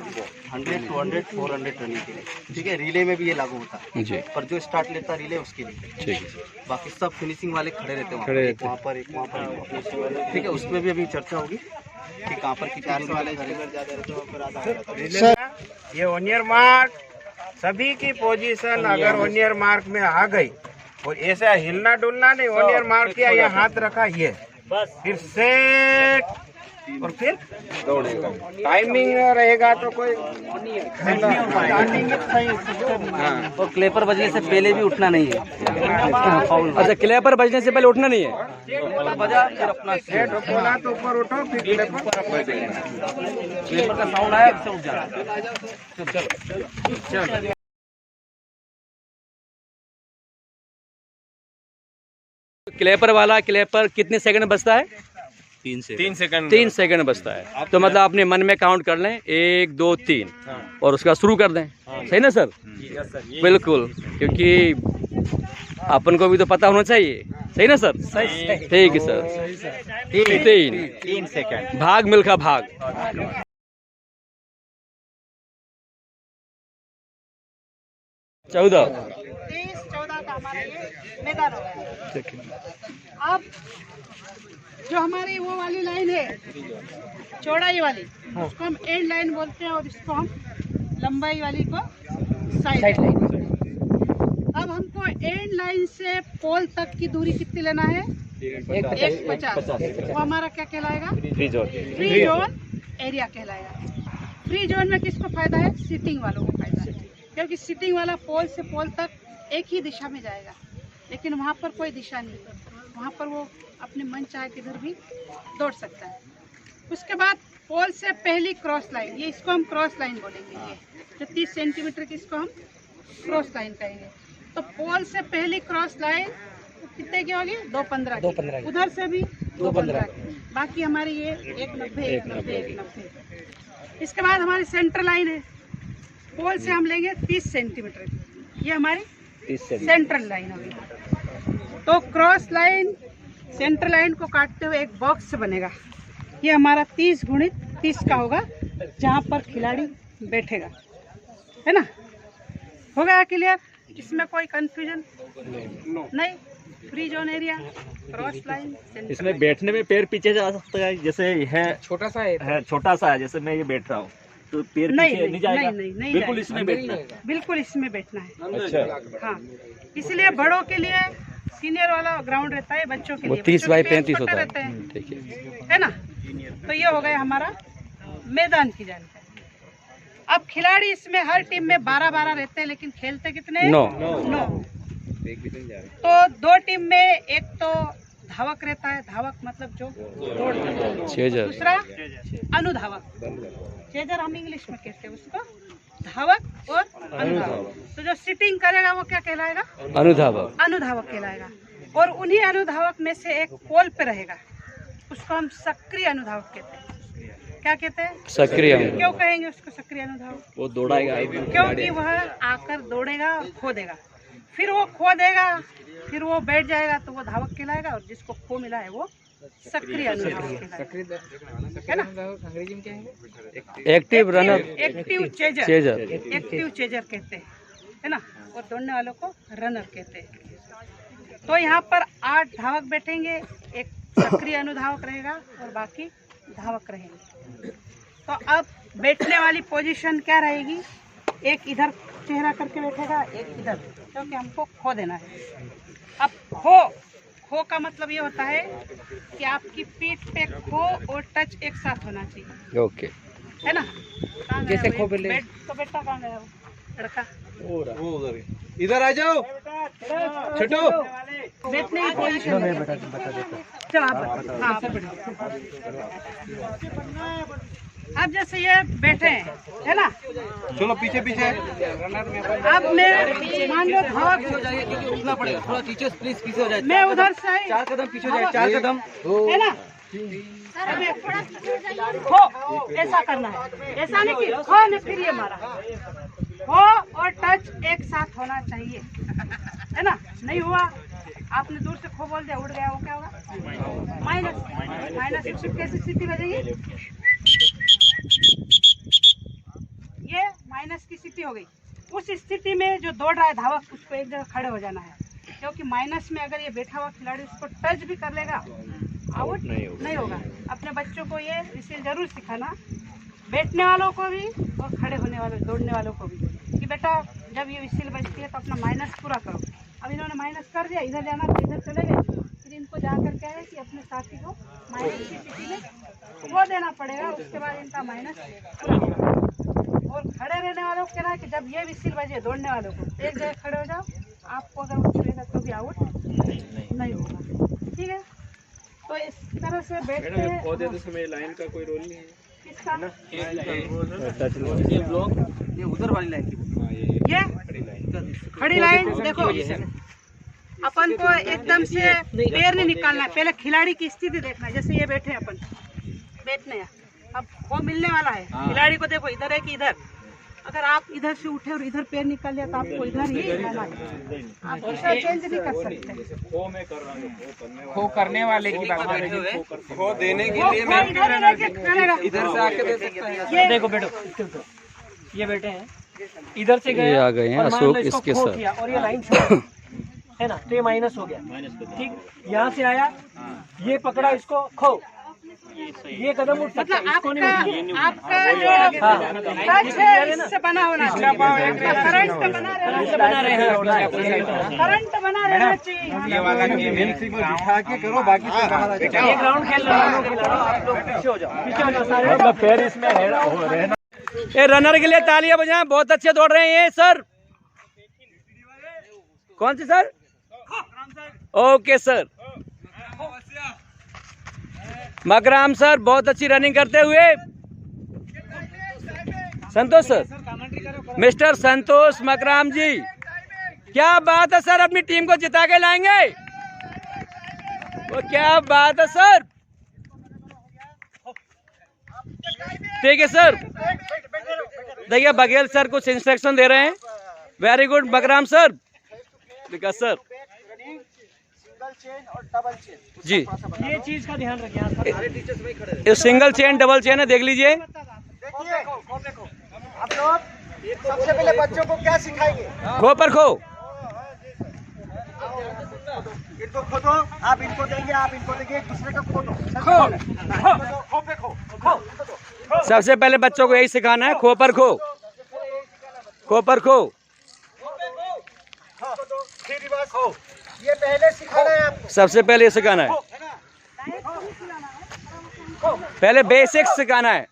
100 to 100 400 रनिंग के लिए। ठीक है, रिले में भी ये लागू होता है जी, पर जो स्टार्ट लेता रिले उसके लिए। ठीक है। बाकी सब फिनिशिंग वाले खड़े रहते हैं, एक वहाँ पर, एक वहाँ पर। ठीक है, उसमें भी अभी चर्चा होगी कि कहाँ पर कितने वाले। ये ऑन ईयर मार्क, सभी की पोजीशन अगर ऑन ईयर मार्क में आ गई और ऐसा हिलना डुलना नहीं, ऑन ईयर मार्क किया, ये हाथ रखा, ये बस, फिर सेट, और फिर दौड़ेगा। टाइमिंग रहेगा तो कोई और क्लेपर बजने से पहले भी उठना नहीं है। अच्छा, क्लेपर बजने से पहले उठना नहीं है। क्लेपर बजा फिर अपना सेट बोला तो ऊपर उठो, फिर क्लेपर का साउंड आया फिर उठ जाना। चलो क्लेपर वाला क्लेपर कितने सेकंड में बजता है? 3 सेकंड बचता है। तो मतलब अपने मन में काउंट कर लें 1 2 3 और उसका शुरू कर दें। सही ना सर? बिल्कुल, क्योंकि अपन को भी तो पता होना चाहिए। सही ना सर? ठीक है सर। 3 सेकंड। भाग मिल्खा भाग। 14 13-14 का हमारा ये मैदान हो गया। अब जो हमारी वो वाली लाइन है चौड़ाई वाली, उसको हम एंड लाइन बोलते हैं और इसको हम लंबाई वाली को साइड लाइन। अब हमको एंड लाइन से पोल तक की दूरी कितनी लेना है? 150। वो हमारा क्या कहलाएगा? फ्री जोन एरिया कहलाएगा। फ्री जोन में किसको फायदा है? सिटिंग वालों को फायदा है, क्योंकि सिटिंग वाला पोल से पोल तक एक ही दिशा में जाएगा, लेकिन वहाँ पर कोई दिशा नहीं है, वहाँ पर वो अपने मन चाहे किधर भी दौड़ सकता है। उसके बाद पोल से पहली क्रॉस लाइन, ये इसको हम क्रॉस लाइन बोलेंगे। ये जो 30 सेंटीमीटर की, इसको हम क्रॉस लाइन कहेंगे। तो पोल से पहली क्रॉस लाइन कितने की होगी? 2.15। उधर से भी 2.15। बाकी हमारी ये 1.90, 1.90। इसके बाद हमारी सेंटर लाइन है, पोल से हम लेंगे 30 सेंटीमीटर की, ये हमारी सेंट्रल लाइन होगी। तो क्रॉस लाइन सेंटर लाइन को काटते हुए एक बॉक्स बनेगा, ये हमारा 30 गुणित 30 का होगा, जहाँ पर खिलाड़ी बैठेगा, है ना? हो गया क्लियर? इसमें कोई कंफ्यूजन नहीं। Free zone area, cross line, इसमें बैठने में पैर पीछे जा सकता है, जैसे है छोटा सा है, जैसे मैं ये बैठ रहा हूँ तो पैर पीछे नहीं जाएगा? नहीं, बिल्कुल इसमें बैठना है। बिल्कुल इसमें बैठना है। अच्छा, हाँ, इसलिए बड़ों के लिए सीनियर वाला ग्राउंड रहता है, बच्चों के वो लिए 30 बाई 35 छोटे होता रहते है। हैं, ठीक है। है ना? तो ये हो गया हमारा मैदान की जानकारी। अब खिलाड़ी इसमें हर टीम में 12-12 रहते हैं, लेकिन खेलते कितने? 9। तो 2 टीम में एक तो धावक रहता है, धावक मतलब जो दौड़ता है, चेजर। दूसरा अनुधावक, चेजर हम इंग्लिश में कहते हैं उसको, धावक और अनुधावक। तो जो सिटिंग करेगा वो क्या कहलाएगा? अनुधावक। अनुधावक कहलाएगा। और उन्हीं अनुधावक में से एक पोल पे रहेगा, उसको हम सक्रिय अनुधावक कहते हैं। क्या कहते हैं? सक्रिय। क्यों कहेंगे उसको सक्रिय अनुधावक? वो दौड़ाएगा, क्योंकि वह आकर दौड़ेगा और खो देगा, फिर वो खो देगा, फिर वो बैठ जाएगा, तो वो धावक कहलाएगा, और जिसको खो मिला है वो सक्रिय अनुधावक कहलाएगा, है ना? Active runner, active chaser, active chaser कहते हैं, है ना? और दौड़ने वालों को रनर कहते हैं। तो यहाँ पर 8 धावक बैठेंगे, एक सक्रिय अनुधावक रहेगा और बाकी धावक रहेंगे। तो अब बैठने वाली पोजीशन क्या रहेगी? एक इधर चेहरा करके बैठेगा, एक इधर, क्योंकि हमको खो देना है। अब खो का मतलब ये होता है कि आपकी पीठ पे खो और टच एक साथ होना चाहिए। ओके, है ना? जैसे खो बेट तो बेटा कहाँ गया वो लड़का? इधर आ जाओ छोटू। बैठने की पोजीशन चलो आप हाँ। अब जैसे ये बैठे हैं, है ना? चलो पीछे पीछे। अब मैं मान लो धावक हो जाइए, क्योंकि उठना पड़ेगा थोड़ा। टीचर्स प्लीज पीछे हो जाए। मैं उधर से 4 कदम पीछे हो जाए, 4 कदम, है ना? खो ऐसा करना है, ऐसा नहीं कि खो ने फिर ये मारा। खो और टच एक साथ होना चाहिए, है ना? नहीं हुआ, आपने दूर से खो बोल दिया, उड़ गया, वो क्या होगा? माइनस। कैसी स्थिति बजेगी? ये माइनस की स्थिति हो गई। उस स्थिति में जो दौड़ रहा है धावक, उसको एक जगह खड़े हो जाना है, क्योंकि माइनस में अगर ये बैठा हुआ खिलाड़ी उसको टच भी कर लेगा, आउट नहीं होगा। अपने बच्चों को ये विशिल जरूर सिखाना, बैठने वालों को भी और खड़े होने वाले दौड़ने वालों को भी, कि बेटा जब ये विशिल बजती है तो अपना माइनस पूरा करो। अब इन्होंने माइनस कर दिया, इधर जाना तो इधर चले गए, फिर इनको जाकर क्या है कि अपने साथी को माइनस की स्थिति में वो देना पड़ेगा, उसके बाद इनका माइनस पूरा होगा। और खड़े रहने वालों को कहना है कि जब ये विशिल बजे दौड़ने वालों को, एक जगह खड़े हो जाओ, आपको अगर वो छुएगा तो भी आउट नहीं होगा। ठीक है? तो इस तरह से बैठते हैं। पौधे समय लाइन का कोई रोल नहीं है किसका? ये ब्लॉक, ये उधर वाली लाइन की, ये खड़ी लाइन देखो, अपन को एकदम से पैर नहीं निकालना है, पहले खिलाड़ी की स्थिति देखना है। जैसे ये बैठे अपन, बैठने हैं, अब वो मिलने वाला है। खिलाड़ी को देखो इधर है कि इधर, अगर आप इधर से उठे और इधर पैर निकाल लिया तो आपको इधर ही रहना है, आप दूसरा चेंज नहीं कर सकते। खो करने वाले की बात कर रहे हैं, खो देने के लिए वो इधर ही लेके करेगा। इधर से आके दे सकते हैं। ये देखो बेटो, ये बेटे हैं, इधर से गए ये आ गए हैं और मान लो अशोक इसको इसके खो साथ। किया और ये लाइन छोड़ है ना, तो ये माइनस हो गया। ठीक, यहाँ से आया, ये पकड़ा इसको खो, ये कदम उठ सकता है, मतलब इसको नहीं उठना। आपका जो टच है इससे बना होना चाहिए, करंट पे बना रहना चाहिए, करंट बना रहना चाहिए। ये वाला गेम है। उठा के करो, बाकी से बाहर आ जाओ। ये ग्राउंड खेल रहे हैं, आप लोग पीछे हो जाओ, पीछे हो जाओ सारे। मतलब पैर इसमें रहना। ये रनर के लिए तालियां बजाएं, बहुत अच्छे दौड़ रहे हैं ये सर। कौन सी sir? Okay sir. Makram sir बहुत अच्छी रनिंग करते हुए। संतोष सर, मिस्टर संतोष मकराम जी, क्या बात है सर, अपनी टीम को जिता के लाएंगे। वो क्या बात है सर, ठीक है सर। देखिए बघेल सर कुछ इंस्ट्रक्शन दे रहे हैं। वेरी गुड मकराम सर, विकास सर सिंगल चेन और डबल चेन, जी। ये चीज का ध्यान रखिए आप। ये सिंगल चेन डबल चेन है, देख लीजिए। देखिए आप लोग सबसे पहले बच्चों को क्या सिखाएंगे? खो पर खो, इनको खोदो, आप इनको देंगे, आप इनको देंगे, एक दूसरे का खोदो। खो पे खो। सबसे पहले बच्चों को यही सिखाना है, खो पर खो, खो पर खो। फिर रिवर्स खो, ये पहले सिखाना है आपको। सबसे पहले ये सिखाना है, पहले बेसिक्स सिखाना है।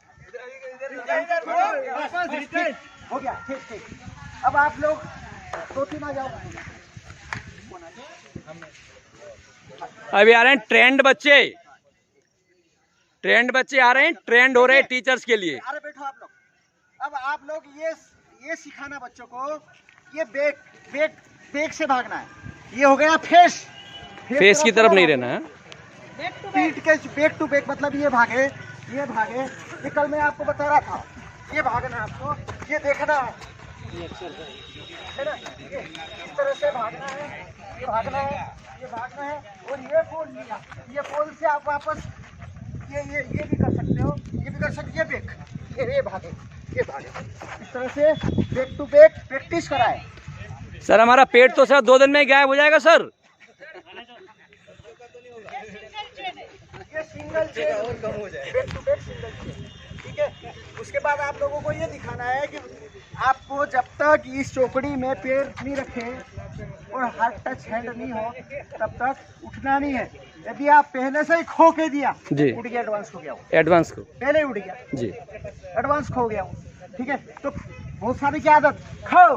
हो गया, ठीक। अब आप लोग 2-3 आ जाओ। अभी आ रहे हैं ट्रेंड बच्चे, ट्रेंड बच्चे आ रहे हैं, ट्रेंड हो रहे हैं टीचर्स के लिए। अरे बैठो आप लोग। अब आप लोग ये सिखाना बच्चों को, ये बैक से भागना है। ये हो गया फेस फेस की तरफ नहीं रहना है। पीठ के बैक टू बैक, मतलब ये भागे। ये कल मैं आपको बता रहा था, ये भागना है आपको, ये देखना है ना, ये इस तरह से भागना है, ये भागना है और ये पोल लिया, ये पोल से आप वापस ये भी कर सकते हो, ये भी कर सकते, ये भागे, इस तरह से बैक टू बैक प्रैक्टिस कराए। सर हमारा पेट तो सर 2 दिन में ही गायब हो जाएगा सर। ये सिंगल चेन और कम हो जाए, back to back single chain, ठीक है। उसके बाद आप लोगों को ये दिखाना है कि आपको जब तक इस चौकड़ी में पैर नहीं रखे और हाथ टच हैंड नहीं हो तब तक उठना नहीं है। यदि आप पहले से ही खो के दिया जी, उठ गया, एडवांस हो गया, एडवांस को पहले ही उठ गया जी, एडवांस खो गया, ठीक है। तो बहुत सारी की आदत खो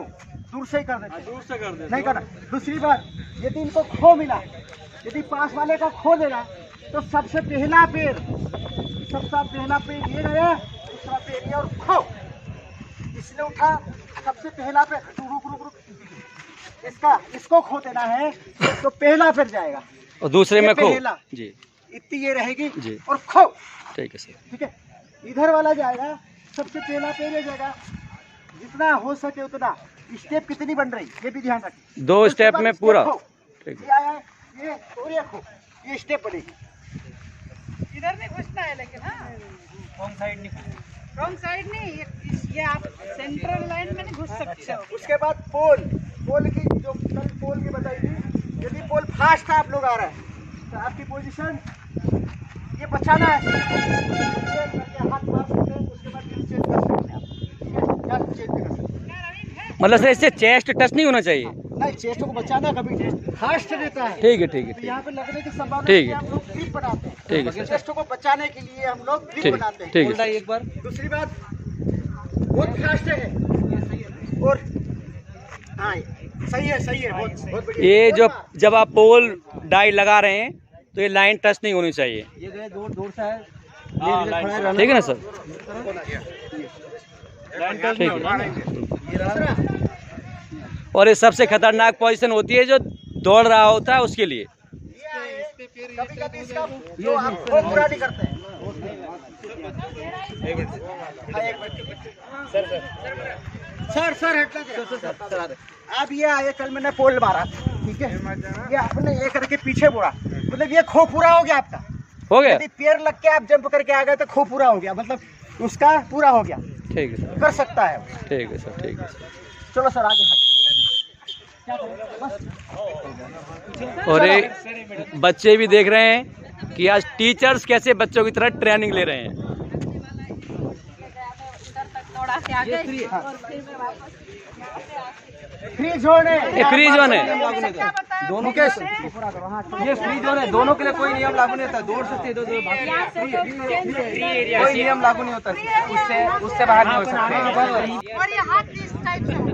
दूर से ही कर देते, नहीं करना। दूसरी बात, यदि इनको खो मिला, यदि पास वाले का खो देना, तो सबसे पहला पैर ये गया, दूसरा पैर ये और खो, इसने उठा, सबसे पहला पैर रुक, इसको खो देना है तो पहला पैर जाएगा और दूसरे में खो पहला। जी, इतनी ये रहेगी जी, और खो, ठीक है सर, ठीक है। इधर वाला जाएगा, सबसे पहला पैर ये जाएगा, जितना हो सके उतना। स्टेप कितनी बन रही ये भी ध्यान रखिए, 2 स्टेप में पूरा, ठीक ये है। आया, ये और ये खो, ये स्टेप बनेगी। इधर नहीं घुसना है लेकिन, हाँ रॉन्ग साइड नहीं, ये आप सेंट्रल लाइन में नहीं घुस सकते हो। उसके बाद पोल की जो कल पोल की बताई थी, यदि पोल फास्ट आप लोग आ रहा है तो आपकी पोजीशन ये बचाना है, ये करके हाथ मार सकते हैं, उसके बाद चेंज कर सकते हैं आप, ठीक है, या चेंज कर सकते हैं। मतलब सर इससे चेस्ट टच नहीं होना चाहिए। नहीं, चेस्ट को बचाना, कभी फास्ट देता है, ठीक है, तो यहाँ पे लगने की संभावना ठीक है, है। हम लोग ग्रिप बनाते हैं, ठीक है सर, चेस्ट को बचाने के लिए हम लोग ग्रिप ठीक बनाते हैं। ठीक है एक बार दूसरी बात, बहुत फास्ट है और हाँ सही है, बहुत बढ़िया। ये जब आप पोल डाई लगा रहे हैं तो ये लाइन टच नहीं होनी चाहिए, ये गए दूर से है, ठीक है ना सर, ठीक है। और ये सबसे खतरनाक पोजीशन होती है जो दौड़ रहा होता है उसके लिए। कभी कभी इसका जो आप वो पूरा नहीं करते हैं। सर हटना। अब ये आए, कल मैंने पोल मारा, ठीक है, ये आपने ये करके पीछे मुड़ा, मतलब ये खो पूरा हो गया आपका, हो गया। यदि पैर लग के आप जंप करके आ गए तो खो पूरा हो गया, मतलब उसका पूरा हो गया। ठीक है सर, कर सकता है। ठीक है सर, ठीक है सर। चलो सर आगे। क्या करें? बस। और ये बच्चे भी देख रहे हैं कि आज टीचर्स कैसे बच्चों की तरह ट्रेनिंग ले रहे हैं। फ्री जोन है, ये फ्री जोन है। दोनों के ये फ्री जोन है, दोनों के लिए कोई नियम लागू नहीं होता। दौड़ सकते दो कोई नियम लागू नहीं होता, उससे बाहर नहीं हो सकते। और ये हाथ इस टाइप से होगा।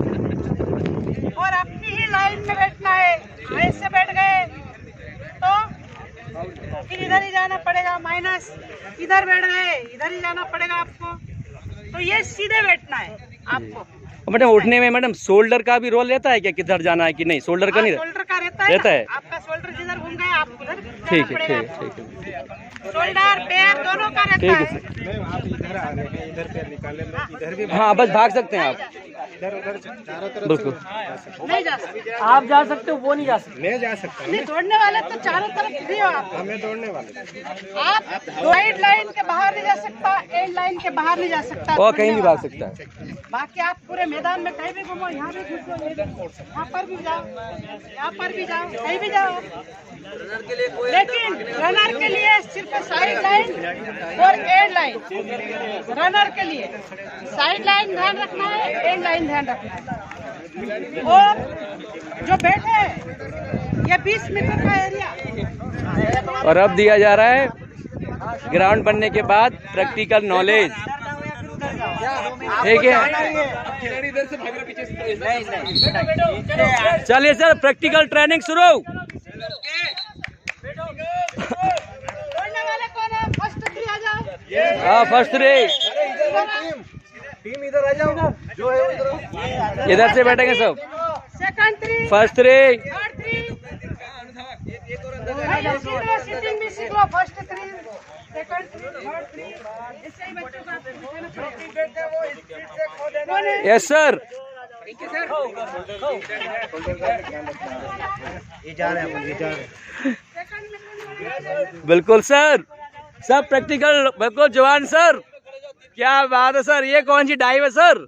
और अपनी ही लाइन में बैठना है। ऐसे बैठ गए तो फिर इधर ही जाना पड़ेगा, माइनस इधर बैठ गए इधर ही जाना पड़ेगा आपको। तो ये सीधे बैठना है आपको। मैडम उठने में मैडम शोल्डर का भी रोल रहता है क्या, किधर जाना है कि नहीं? शोल्डर का नहीं शोल्डर का रहता है। आपका शोल्डर जिधर घूम गए आप उधर ठीक है, ठीक है, ठीक है। शोल्डर पैर दोनों का रहता है। आप इधर आ रहे हैं, इधर पैर निकाले, इधर भी हाँ बस भाग सकते हैं आप, इधर उधर चारों तरफ बिल्कुल। नहीं जा सकते आप जा सकते हो, वो नहीं जा सकते। ले जा सकता नहीं, दौड़ने वाले तो चारों तरफ फ्री हो आप। हमें दौड़ने वाले आप साइड लाइन के बाहर नहीं जा सकता, एंड लाइन के बाहर नहीं जा सकता, और कहीं भी भाग सकता है। बाकी आप पूरे मैदान में कहीं भी घूमो, यहाँ भी घूमो, यहाँ पर भी जाओ, यहाँ पर भी जाओ, कहीं भी जाओ। लेकिन रनर के लिए सिर्फ साइड लाइन और एंड लाइन। रनर के लिए साइड लाइन ध्यान रखना है, एंड लाइन ध्यान रखना है। और जो बैठे हैं ये 20 मीटर का एरिया। और अब दिया जा रहा है ग्राउंड बनने के बाद प्रैक्टिकल नॉलेज, ठीक है। चलिए सर, प्रैक्टिकल ट्रेनिंग शुरू। दौड़ने वाले कौन है? फर्स्ट 3 आ जाओ। हाँ फर्स्ट 3 टीम इधर आ जाओ, जो है इधर। इधर से बैठेंगे सब। Second 3, first 3 third 3। सिटिंग भी सीख लो। First 3, second 3, third 3। इससे ही बच्चों का यस सर। ये जा रहे हैं, ये जा रहे हैं। बिल्कुल सर, सब प्रैक्टिकल, बिल्कुल जवान सर। क्या बात है सर, ये कौन सी डाइव है सर?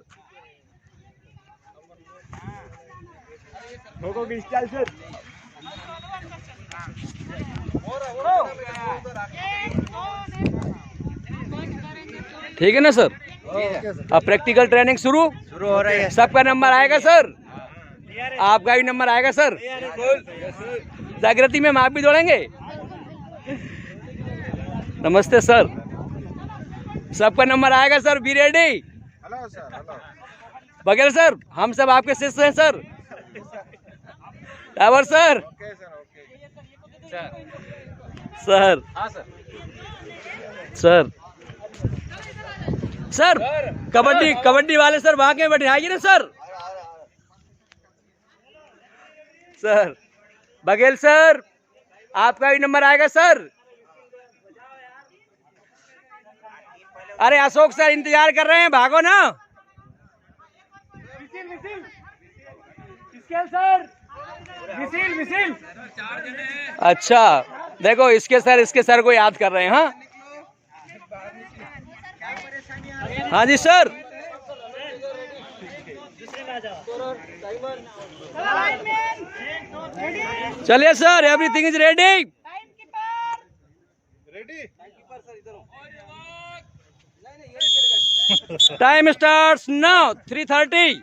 ठीक है ना सर? अब प्रैक्टिकल ट्रेनिंग शुरू हो रही है। सबका नंबर आएगा सर, आपका भी नंबर आएगा सर। जागृति में आप भी दौड़ेंगे। नमस्ते सर, सबका नंबर आएगा sir, be ready. Hello sir, hello Baghel sir, हम सब आपके शिष्य हैं sir. Tower sir. Okay sir, okay sir sir sir kabaddi, kabaddi वाले सर वहां के बैठे आइए ना सर। सर बघेल सर, आपका भी नंबर आएगा सर। अरे अशोक सर इंतजार कर रहे हैं, भागो ना। अच्छा देखो, इसके सर को याद कर रहे हैं। हाँ हाँ जी सर। चलिए sir, everything is ready. Ready. Time starts now, 3:30।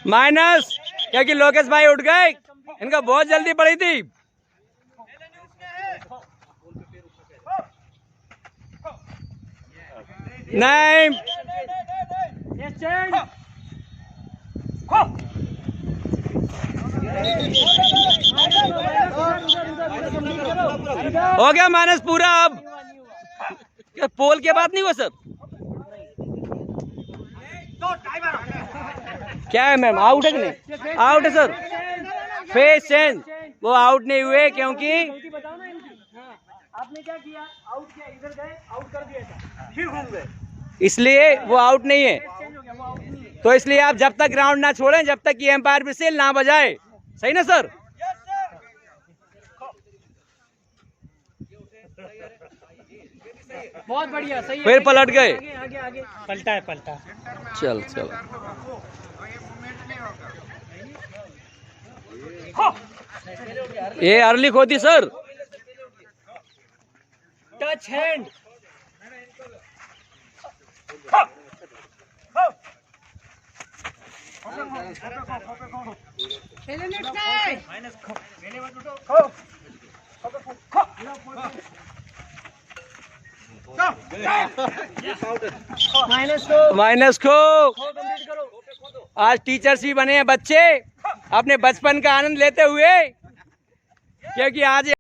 Minus, क्योंकि लोकेश भाई उठ गए, इनका बहुत जल्दी पड़ी थी। नहीं, हो गया माइनस पूरा। अब पोल के बाद नहीं हुआ सर। क्या है मैम, आउट है कि नहीं? आउट है सर। फेस चेंज, वो आउट नहीं हुए क्योंकि आपने क्या किया, आउट किया, इधर गए, आउट कर दिया था, फिर घूम गए, इसलिए वो आउट नहीं है। चेंज हो गया, वो आउट नहीं है। तो इसलिए आप जब तक ग्राउंड ना छोड़ें, जब तक ये एम्पायर विसेल ना बजाए, सही ना सर? बहुत बढ़िया, सही है। फिर पलट गए। आगे आगे आगे पलटा है, पलटा। चल चल, ये अर्ली खोती सर। टच हैंड, माइनस को आज टीचर्स भी बने हैं बच्चे, अपने बचपन का आनंद लेते हुए, क्योंकि आज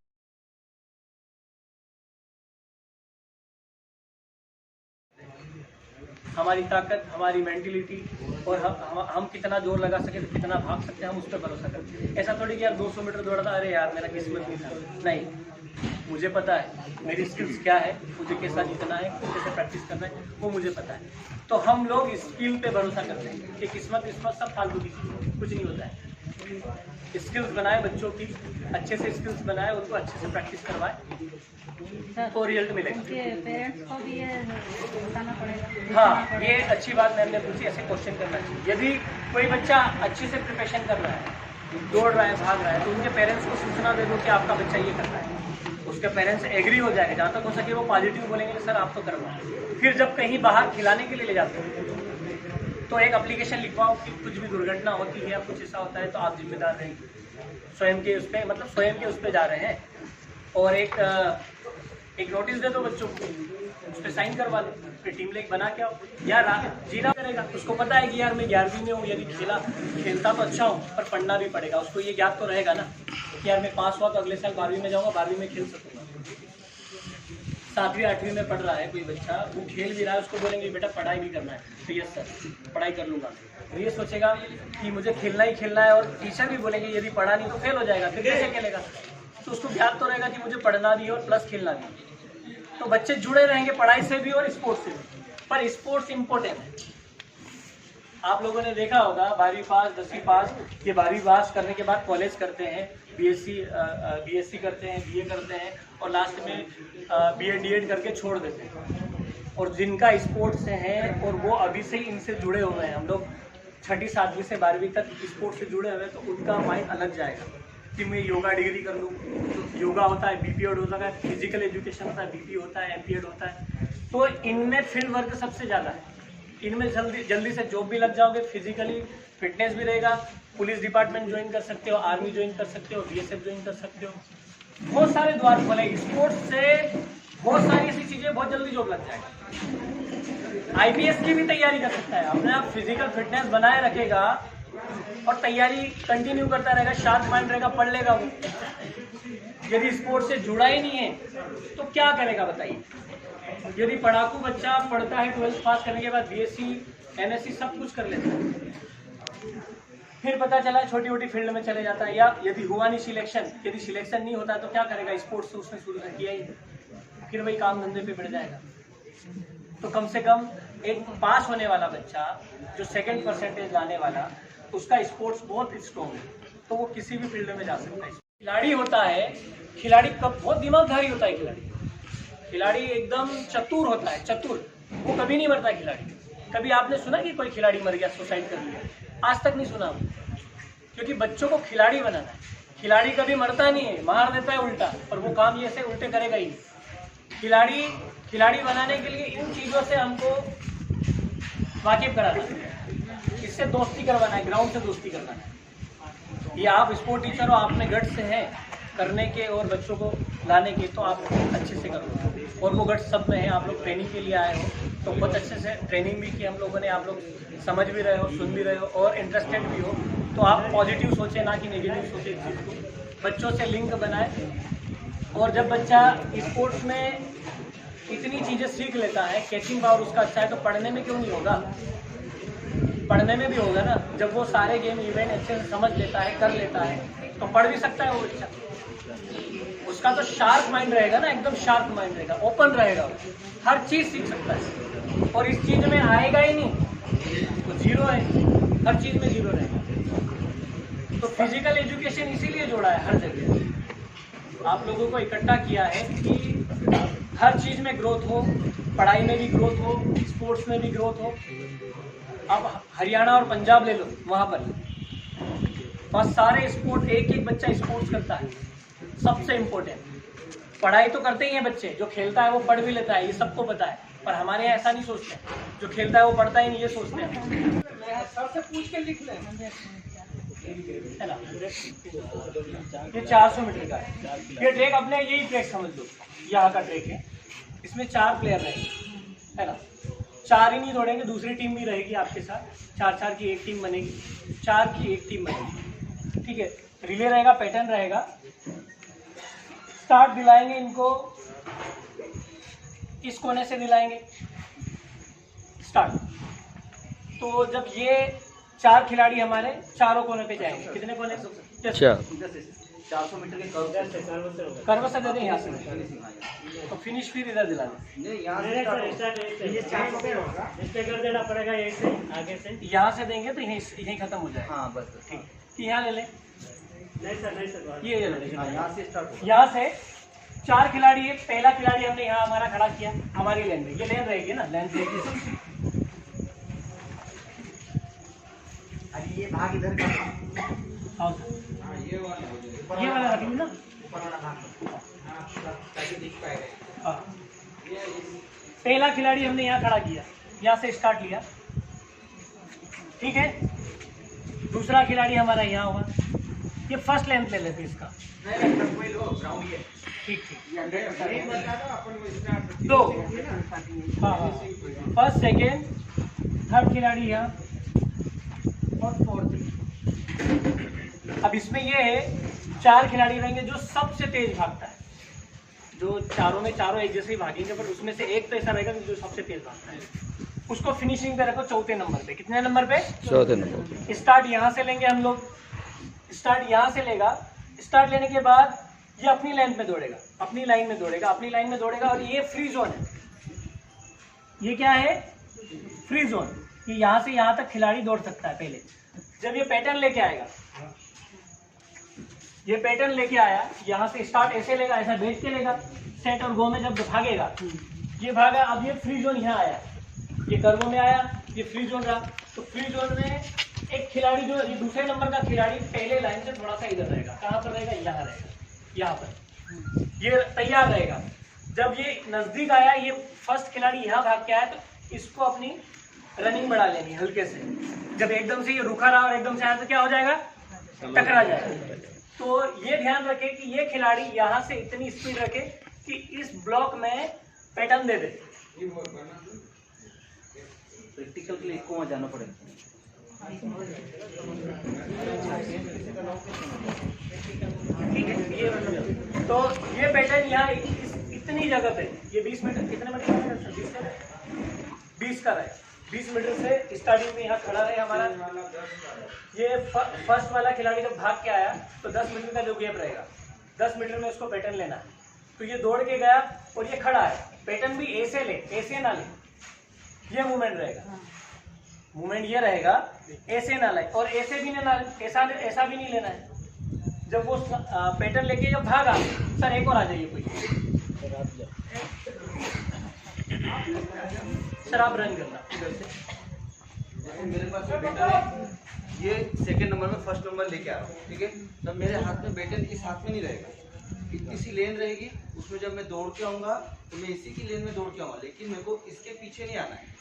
हमारी ताकत, हमारी मेंटलिटी और हम कितना जोर लगा सके, तो कितना भाग सकते हैं, हम उस पर भरोसा करते हैं। ऐसा थोड़ी कि यार 200 मीटर दौड़ा था, अरे यार मेरा किस्मत नहीं था, नहीं, मुझे पता है मेरी स्किल्स क्या है, मुझे कैसा जीतना है, कैसे प्रैक्टिस करना है, वो मुझे पता है। तो हम लोग स्किल पे भरोसा करते हैं कि किस्मत सब फालतू की कुछ नहीं होता है। स्किल्स बनाए बच्चों की, अच्छे से स्किल्स बनाए, उनको अच्छे से प्रैक्टिस करवाए तो रिजल्ट मिलेगा। पेरेंट्स को भी ये बताना पड़ेगा। हाँ, ये अच्छी बात मैम ने पूछी, ऐसे क्वेश्चन करना चाहिए। यदि कोई बच्चा अच्छे से प्रिपरेशन कर रहा है, दौड़ रहा है, भाग रहा है, तो उनके पेरेंट्स को सूचना दे दो कि आपका बच्चा ये कर रहा है। उसके पेरेंट्स एग्री हो जाएंगे, जहाँ तक हो सके वो पॉजिटिव बोलेंगे कि सर आप तो करवाओ। फिर जब कहीं बाहर खिलाने के लिए ले जाते हैं तो एक एप्लीकेशन लिखवाओ कि कुछ भी दुर्घटना होती है या कुछ ऐसा होता है तो आप जिम्मेदार रहेंगे, स्वयं के उस पर, मतलब स्वयं के उस पर जा रहे हैं। और एक नोटिस दे दो बच्चों को, उस पर साइन करवा लो, फिर टीम लेग बना के आओ। यार जीना करेगा, उसको पता है कि यार मैं 11वीं में हूँ, यदि खेलता तो अच्छा हूँ पर पढ़ना भी पड़ेगा, उसको ये याद तो रहेगा ना कि यार मैं पास हुआ तो अगले साल 12वीं में जाऊँगा, 12वीं में खेल सकूँगा। 7वीं 8वीं में पढ़ रहा है कोई बच्चा, वो खेल भी रहा है, उसको बोलेंगे बेटा पढ़ाई भी करना है, तो यस सर पढ़ाई कर लूँगा। तो ये सोचेगा कि मुझे खेलना ही खेलना है, और टीचर भी बोलेंगे यदि पढ़ा नहीं तो फेल हो जाएगा, फिर कैसे खेलेगा? तो उसको याद तो रहेगा कि मुझे पढ़ना भी है और प्लस खेलना भी है। तो बच्चे जुड़े रहेंगे पढ़ाई से भी और स्पोर्ट्स से भी, पर स्पोर्ट्स इम्पोर्टेंट है। आप लोगों ने देखा होगा 12वीं पास, 10वीं पास, ये 12वीं पास करने के बाद कॉलेज करते हैं, बीएससी करते हैं, बीए करते हैं, और लास्ट में बीएड डीएड करके छोड़ देते हैं। और जिनका स्पोर्ट्स से है और वो अभी से ही इनसे जुड़े हुए हैं, हम लोग 6ठी 7वीं से 12वीं तक स्पोर्ट्स से जुड़े हुए हैं, तो उनका माइंड अलग जाएगा कि मैं योगा डिग्री कर लूँ। तो योगा होता है, बीपीएड होता है, फिजिकल एजुकेशन होता है, बीपी होता है, एमपीएड होता है। तो इनमें फील्ड वर्क सबसे ज़्यादा है, इनमें जल्दी से जॉब भी लग जाओगे, फिजिकली फिटनेस भी रहेगा, पुलिस डिपार्टमेंट ज्वाइन कर सकते हो, आर्मी ज्वाइन कर सकते हो, बीएसएफ ज्वाइन कर सकते हो, बहुत सारे द्वार खोले। स्पोर्ट्स से बहुत सारी ऐसी चीज़ें, बहुत जल्दी जॉब लग जाएगा। आईपीएस की भी तैयारी कर सकता है, अपने आप फिजिकल फिटनेस बनाए रखेगा और तैयारी कंटिन्यू करता रहेगा, शार्प माइंड रहेगा, पढ़ लेगा वो। यदि स्पोर्ट्स से जुड़ा ही नहीं है तो क्या करेगा बताइए? यदि पढ़ाकू बच्चा पढ़ता है, 12th पास करने के बाद बीएससी एमएससी सब कुछ कर लेता है, फिर पता चला छोटी मोटी फील्ड में चले जाता है, या यदि हुआ नहीं सिलेक्शन, यदि सिलेक्शन नहीं होता है तो क्या करेगा? स्पोर्ट्स तो उसने शुरू से किया ही, फिर वही काम धंधे पे बढ़ जाएगा। तो कम से कम एक पास होने वाला बच्चा जो 2nd परसेंटेज लाने वाला, उसका स्पोर्ट्स बहुत स्ट्रॉन्ग है, तो वो किसी भी फील्ड में जा सकता है। खिलाड़ी होता है, खिलाड़ी कब बहुत दिमागधारी होता है, खिलाड़ी एकदम चतुर होता है, चतुर, वो कभी नहीं मरता खिलाड़ी। कभी आपने सुना कि कोई खिलाड़ी मर गया, सुसाइड कर लिया? आज तक नहीं सुना, क्योंकि बच्चों को खिलाड़ी बनाना है। खिलाड़ी कभी मरता नहीं है, मार देता है उल्टा, और वो काम ये से उल्टे करेगा ही। खिलाड़ी बनाने के लिए इन चीज़ों से हमको वाकिफ कराना है, इससे दोस्ती करवाना है, ग्राउंड से दोस्ती करना है। ये आप स्पोर्ट टीचर हो, आप में गट्स हैं करने के और बच्चों को लाने के, तो आप अच्छे से करो, और वो गट्स सब में है। आप लोग ट्रेनिंग के लिए आए हो तो बहुत अच्छे से ट्रेनिंग भी की हम लोगों ने, आप लोग समझ भी रहे हो, सुन भी रहे हो और इंटरेस्टेड भी हो, तो आप पॉजिटिव सोचें, ना कि नेगेटिव सोचें इस चीज़ को। बच्चों से लिंक बनाए, और जब बच्चा स्पोर्ट्स में इतनी चीज़ें सीख लेता है, कैचिंग पावर उसका अच्छा है, तो पढ़ने में क्यों नहीं होगा? पढ़ने में भी होगा ना, जब वो सारे गेम इवेंट अच्छे से समझ लेता है, कर लेता है, तो पढ़ भी सकता है वो बच्चा। उसका तो शार्प माइंड रहेगा ना, एकदम शार्प माइंड रहेगा, ओपन रहेगा, हर चीज़ सीख सकता है। और इस चीज़ में आएगा ही नहीं तो जीरो है, हर चीज़ में जीरो रहेगा। तो फिजिकल एजुकेशन इसीलिए जोड़ा है हर जगह, आप लोगों को इकट्ठा किया है कि हर चीज़ में ग्रोथ हो, पढ़ाई में भी ग्रोथ हो, स्पोर्ट्स में भी ग्रोथ हो। अब हरियाणा और पंजाब ले लो, वहाँ पर बस सारे स्पोर्ट, एक एक बच्चा स्पोर्ट्स करता है, सबसे इम्पोर्टेंट। पढ़ाई तो करते ही हैं बच्चे, जो खेलता है वो पढ़ भी लेता है, ये सबको पता है, पर हमारे यहाँ ऐसा नहीं सोचते हैं, जो खेलता है वो पढ़ता ही नहीं, ये सोचते हैं। सर से पूछ के लिख लें, ये 400 मीटर का है। ये ट्रैक अपने यही ट्रैक समझ लो, यहाँ का ट्रैक है, इसमें 4 प्लेयर रहेंगे, है ना। 4 ही नहीं दौड़ेंगे, दूसरी टीम भी रहेगी आपके साथ, 4-4 की एक टीम बनेगी, 4 की एक टीम बनेगी, ठीक है। रिले रहेगा, पैटर्न रहेगा। स्टार्ट दिलाएंगे इनको, इस कोने से दिलाएंगे स्टार्ट। तो जब ये 4 खिलाड़ी हमारे चारों कोने पे जाएंगे, कितने कोने? 400 मीटर के कर्व से दे दें यहाँ से, तो फिनिश फिर इधर दिला दें। यहाँ से देंगे तो यहीं खत्म हो जाएगा। हाँ बस ठीक, यहाँ ले लें, ये यहाँ से स्टार्ट। यहाँ से 4 खिलाड़ी है, पहला खिलाड़ी हमने यहाँ हमारा खड़ा किया हमारी लेन में, ये लेन रहेगी ना, लेन रहेगी। ये भाग इधर का, हाँ ये वाला रखेंगे ना। हाँ, पहला खिलाड़ी हमने यहाँ खड़ा किया, यहाँ से स्टार्ट लिया, ठीक है। दूसरा खिलाड़ी हमारा यहाँ हुआ, ये फर्स्ट लेंथ ले लेते इसका, ठीक ठीक। 2, हाँ, फर्स्ट सेकेंड थर्ड खिलाड़ी यहाँ और 4th। अब इसमें ये है 4 खिलाड़ी रहेंगे जो सबसे तेज भागता है, जो चारों में चारों एक जैसे ही भागेंगे, पर उसमें से एक तो ऐसा रहेगा जो सबसे तेज भागता है, उसको फिनिशिंग पे रखो 4थे नंबर पे। कितने नंबर पे? 4थे नंबर। स्टार्ट यहाँ से लेंगे हम लोग, स्टार्ट यहाँ से लेगा। स्टार्ट लेने के बाद ये अपनी लाइन में दौड़ेगा, अपनी लाइन में दौड़ेगा, अपनी लाइन में दौड़ेगा, और ये फ्री जोन है। ये क्या है? Free zone. ये यहाँ से यहाँ तक खिलाड़ी दौड़ सकता है। पहले जब ये पैटर्न लेके आएगा, ये पैटर्न लेके आया, यहाँ से स्टार्ट ऐसे लेगा, ऐसा बैठ के लेगा, सेट और गो में जब भागेगा, ये भागा, अब ये फ्री जोन यहाँ आया, ये कर्वों में आया, ये फ्री जोन रहा। तो फ्री जोन में एक खिलाड़ी जो ये दूसरे नंबर का खिलाड़ी पहले लाइन से थोड़ा सा इधर रहेगा। कहाँ पर रहेगा? यहाँ रहेगा, यहाँ पर ये तैयार रहेगा। जब ये नजदीक आया, ये फर्स्ट खिलाड़ी यहाँ भाग के आया, तो इसको अपनी रनिंग बढ़ा लेनी हल्के से। जब एकदम से ये रुका रहा और एकदम से आया तो क्या हो जाएगा? टकरा जाएगा। तो ये ध्यान रखे कि ये खिलाड़ी यहाँ से इतनी स्पीड रखे कि इस ब्लॉक में पैटर्न दे दे। प्रैक्टिकल के लिए इसको वहाँ जाना पड़ेगा। ठीक है, ये तो ये पैटर्न यहाँ इतनी जगह पे, ये 20 मीटर, कितने मीटर? 20 का रहे। 20 मीटर से स्टार्टिंग में यहाँ खड़ा रहे हमारा। ये फर्स्ट वाला खिलाड़ी जब भाग के आया तो 10 मीटर का जो गैप रहेगा, 10 मीटर में उसको पैटर्न लेना है। तो ये दौड़ के गया और ये खड़ा है, पैटर्न भी ऐसे ले, ऐसे ना ले, ये मूवमेंट रहेगा। मूवमेंट ये रहेगा, ऐसे ना ले और ऐसे भी ना, ऐसा भी नहीं लेना है। जब वो पैटर्न लेके जब भागा, सर एक और आ जाइए कोई, सर आप रन करना इधर से। मेरे पास बैटन है, ये सेकंड नंबर में फर्स्ट नंबर लेके आ रहा हूँ, ठीक है। तब मेरे हाथ में बैटन इस हाथ में नहीं रहेगा, इसी लेन रहेगी। उसमें जब मैं दौड़ के आऊँगा तो मैं इसी की लेन में दौड़ के आऊँगा, लेकिन मेरे को इसके पीछे नहीं आना है।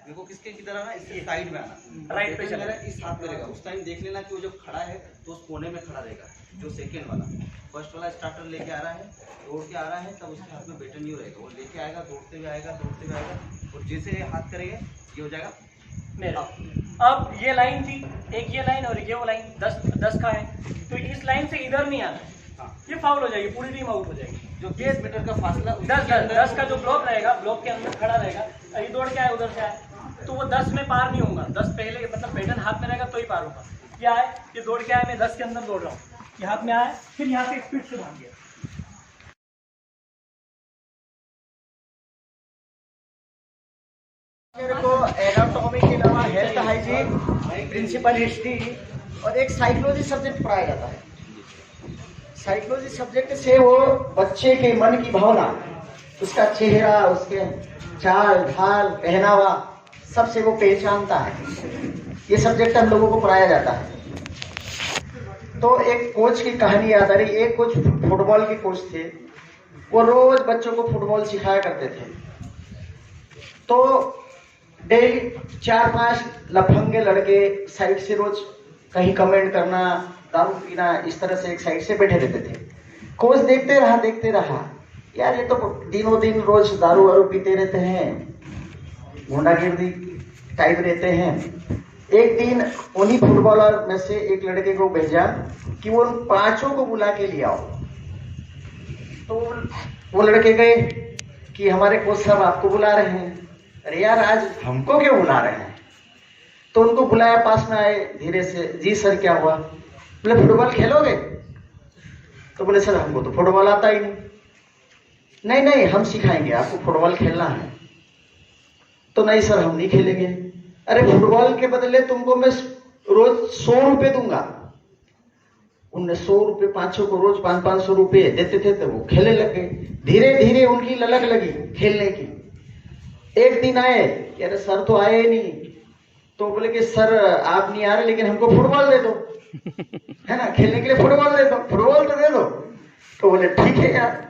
मेरे को किसके की तरह आना है? इसके साइड में आना, राइट पे चला है, इस हाथ में रहेगा। उस टाइम देख लेना कि वो जब खड़ा है तो उस कोने में खड़ा रहेगा, जो सेकेंड वाला। फर्स्ट वाला स्टार्टर लेके आ रहा है, दौड़ के आ रहा है, तब उसके हाथ में बैटन नहीं रहेगा। वो लेके आएगा, दौड़ते हुए आएगा, दौड़ते हुए आएगा, और जैसे ये हाथ करेंगे ये हो जाएगा मेरा। अब ये लाइन थी, एक ये लाइन और एक ये वो लाइन, 10 का है, तो इस लाइन से इधर नहीं आना है, ये फाउल हो जाएगी, पूरी टीम आउट हो जाएगी। जो 20 मीटर का फासला, 10 का जो ब्लॉक रहेगा, ब्लॉक के अंदर खड़ा रहेगा। अभी दौड़ के आए, उधर से आए, तो वो 10 में पार नहीं होगा। 10 पहले मतलब बैटन हाथ में रहेगा तो ही पार होगा। क्या है कि दौड़ के आया, मैं 10 के अंदर दौड़ रहा हूँ, ये हाथ में आया, फिर यहाँ से स्पीड से भाग गया। मेरे को एनाटॉमी के अलावा हेल्थ हाइजीन, प्रिंसिपल हिस्ट्री और एक साइकोलॉजी सब्जेक्ट पढ़ाया जाता है। साइकोलॉजी सब्जेक्ट से वो बच्चे के मन की भावना, उसका चेहरा, उसके चाल ढाल, पहनावा, सबसे वो पहचानता है। ये सब्जेक्ट हम लोगों को पढ़ाया जाता है। तो एक कोच की कहानी याद आ रही। एक कोच फुटबॉल के कोच थे, वो रोज बच्चों को फुटबॉल सिखाया करते थे। तो डेली 4-5 लफंगे लड़के साइड से रोज कहीं कमेंट करना, दारू पीना, इस तरह से एक साइड से बैठे रहते थे। कोच देखते रहा, यार ये तो दिनों दिन रोज दारू वारू पीते रहते हैं, गुंडागिर्दी टाइप रहते हैं। एक दिन उन्हीं फुटबॉलर में से एक लड़के को भेजा कि वो उन 5 को बुला के ले आओ। तो वो लड़के गए कि हमारे कोच साहब आपको बुला रहे हैं। अरे यार, आज हमको क्यों बुला रहे हैं? तो उनको बुलाया, पास में आए धीरे से, जी सर क्या हुआ? बोले फुटबॉल खेलोगे? तो बोले सर हमको तो फुटबॉल आता ही नहीं। नहीं हम सिखाएंगे आपको, फुटबॉल खेलना है। तो नहीं सर हम नहीं खेलेंगे। अरे फुटबॉल के बदले तुमको मैं रोज 100 रुपए दूंगा। उनने 100 रुपए 500 को रोज 500 रुपए देते थे, तो वो खेलने लग गए। धीरे धीरे उनकी ललक लगी खेलने की। एक दिन आए कि अरे सर तो आए नहीं। तो बोले कि सर आप नहीं आ रहे, लेकिन हमको फुटबॉल दे दो, है ना, खेलने के लिए फुटबॉल दे दो, फुटबॉल तो दे दो। तो बोले ठीक है यार,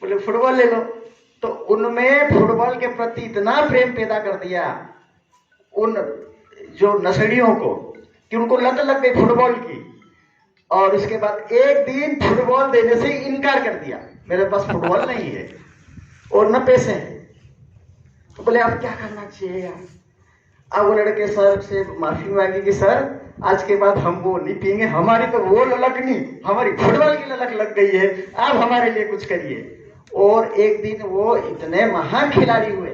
बोले फुटबॉल ले लो। तो उनमें फुटबॉल के प्रति इतना प्रेम पैदा कर दिया उन जो नशेड़ियों को कि उनको लत लग गई फुटबॉल की। और उसके बाद एक दिन फुटबॉल देने से इनकार कर दिया, मेरे पास फुटबॉल नहीं है और न पैसे हैं। तो बोले अब क्या करना चाहिए यार? अब वो लड़के सर से माफी मांगी कि सर आज के बाद हम वो नहीं पिएंगे, हमारी तो वो ललक नहीं, हमारी फुटबॉल की ललक लग गई है, आप हमारे लिए कुछ करिए। और एक दिन वो इतने महान खिलाड़ी हुए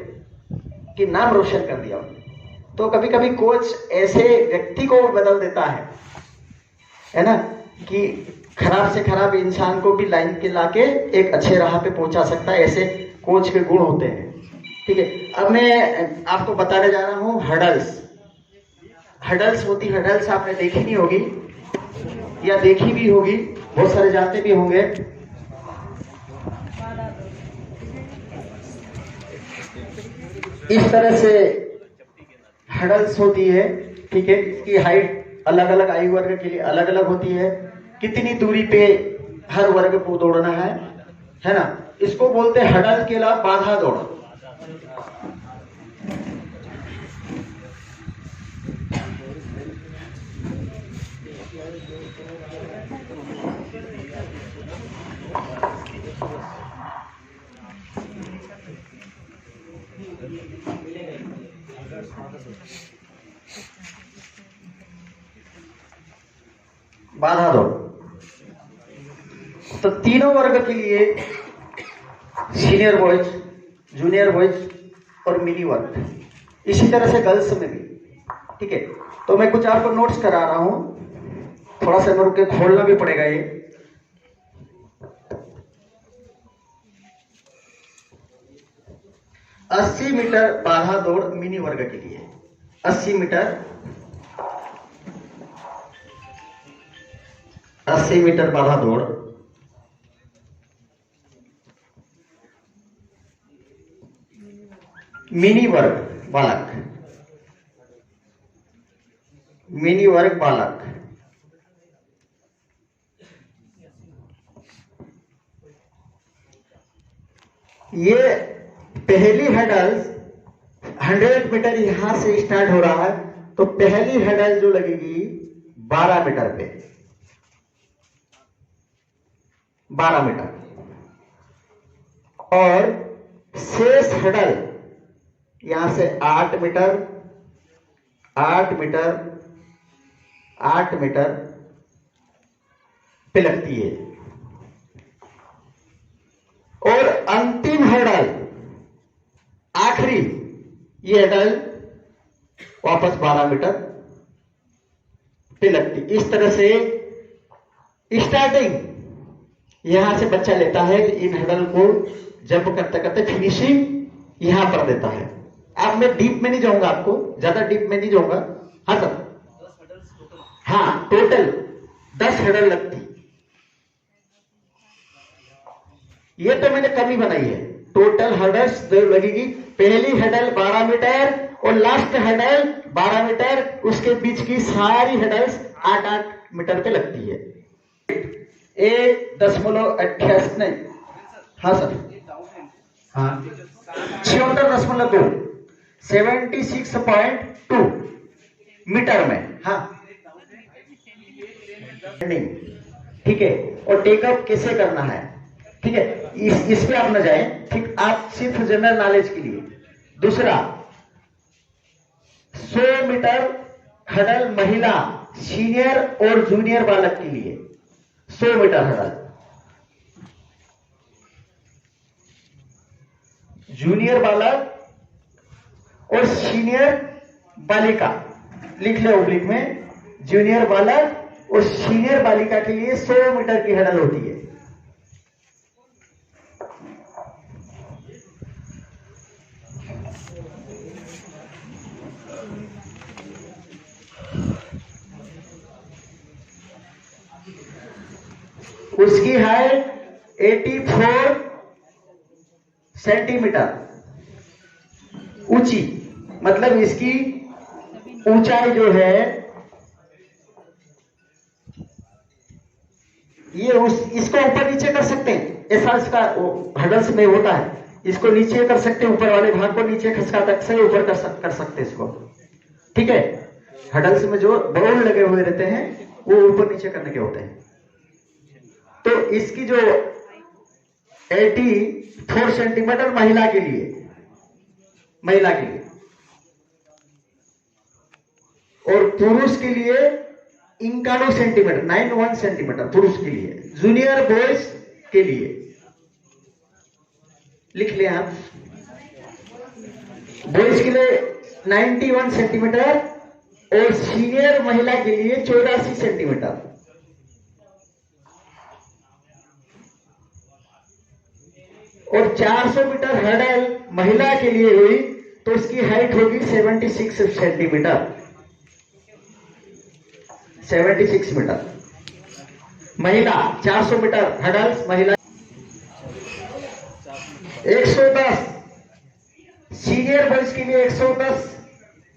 कि नाम रोशन कर दिया उन्होंने। तो कभी कभी कोच ऐसे व्यक्ति को बदल देता है ना, कि खराब से खराब इंसान को भी लाइन के लाके एक अच्छे राह पे पहुंचा सकता है। ऐसे कोच के गुण होते हैं। ठीक है, अब मैं आपको बताने जा रहा हूँ हडल्स होती। हडल्स आपने देखी नहीं होगी या देखी भी होगी, बहुत सारे जानते भी होंगे। इस तरह से हडल्स होती है। ठीक है, इसकी हाइट अलग अलग आयु वर्ग के लिए अलग अलग होती है। कितनी दूरी पे हर वर्ग को दौड़ना है ना, इसको बोलते हैं हडल के अलावा बाधा दौड़। बाधा दौड़ तो तीनों वर्ग के लिए, सीनियर बॉयज, जूनियर बॉयज और मिनी वर्ग, इसी तरह से गर्ल्स में भी। ठीक है, तो मैं कुछ आपको नोट्स करा रहा हूं, थोड़ा सा रुक के खोलना भी पड़ेगा। ये 80 मीटर बाधा दौड़ मिनी वर्ग के लिए, 80 मीटर बाधा दौड़। मिनी वर्ग बालक, ये पहली हडल 100 मीटर यहां से स्टार्ट हो रहा है, तो पहली हडल जो लगेगी 12 मीटर पे, 12 मीटर। और शेष हडल यहां से 8 मीटर पे लगती है। और अंतिम हडल, आखिरी ये हडल वापस 12 मीटर पे लगती। इस तरह से स्टार्टिंग यहां से बच्चा लेता है, इन हडल को जंप करते करते फिनिशिंग यहां पर देता है। अब मैं डीप में नहीं जाऊंगा, आपको ज्यादा डीप में नहीं जाऊंगा। हाँ सर, हाँ टोटल 10 हडल लगती। ये तो मैंने कमी बनाई है। टोटल हडल्स लगेगी, पहली हडल 12 मीटर और लास्ट हडल 12 मीटर, उसके बीच की सारी हडल्स 8-8 मीटर पे लगती है। 1.88 नहीं, हाँ सर, हाँ 76.2 76.2 मीटर में, हाँ ठीक है। और टेकअप कैसे करना है, ठीक है, इस पे आप न जाए, ठीक, आप सिर्फ जनरल नॉलेज के लिए। दूसरा 100 मीटर हडल महिला सीनियर और जूनियर बालक के लिए 100 मीटर हडल, जूनियर बालक और सीनियर बालिका, लिख ले ओब्लिक में, जूनियर बालक और सीनियर बालिका के लिए 100 मीटर की हडल होती है। उसकी हाइट 84 सेंटीमीटर ऊंची, मतलब इसकी ऊंचाई जो है ये इसको ऊपर नीचे कर सकते हैं, ऐसा इसका हडल्स में होता है। इसको नीचे कर सकते हैं, ऊपर वाले भाग को नीचे खसका तक से ऊपर कर सकते हैं इसको, ठीक है। हडल्स में जो बॉल लगे हुए रहते हैं वो ऊपर नीचे करने के होते हैं। तो इसकी जो 84 सेंटीमीटर महिला के लिए, और पुरुष के लिए 51 सेंटीमीटर 91 सेंटीमीटर पुरुष के लिए। जूनियर बॉयज के लिए लिख लिया आप, बॉयज के लिए 91 सेंटीमीटर और सीनियर महिला के लिए 84 सेंटीमीटर। और 400 मीटर हडल महिला के लिए हुई तो उसकी हाइट होगी 76 सेंटीमीटर, 76 मीटर महिला। 400 मीटर हडल्स महिला। 110 सीनियर बॉयज के लिए 110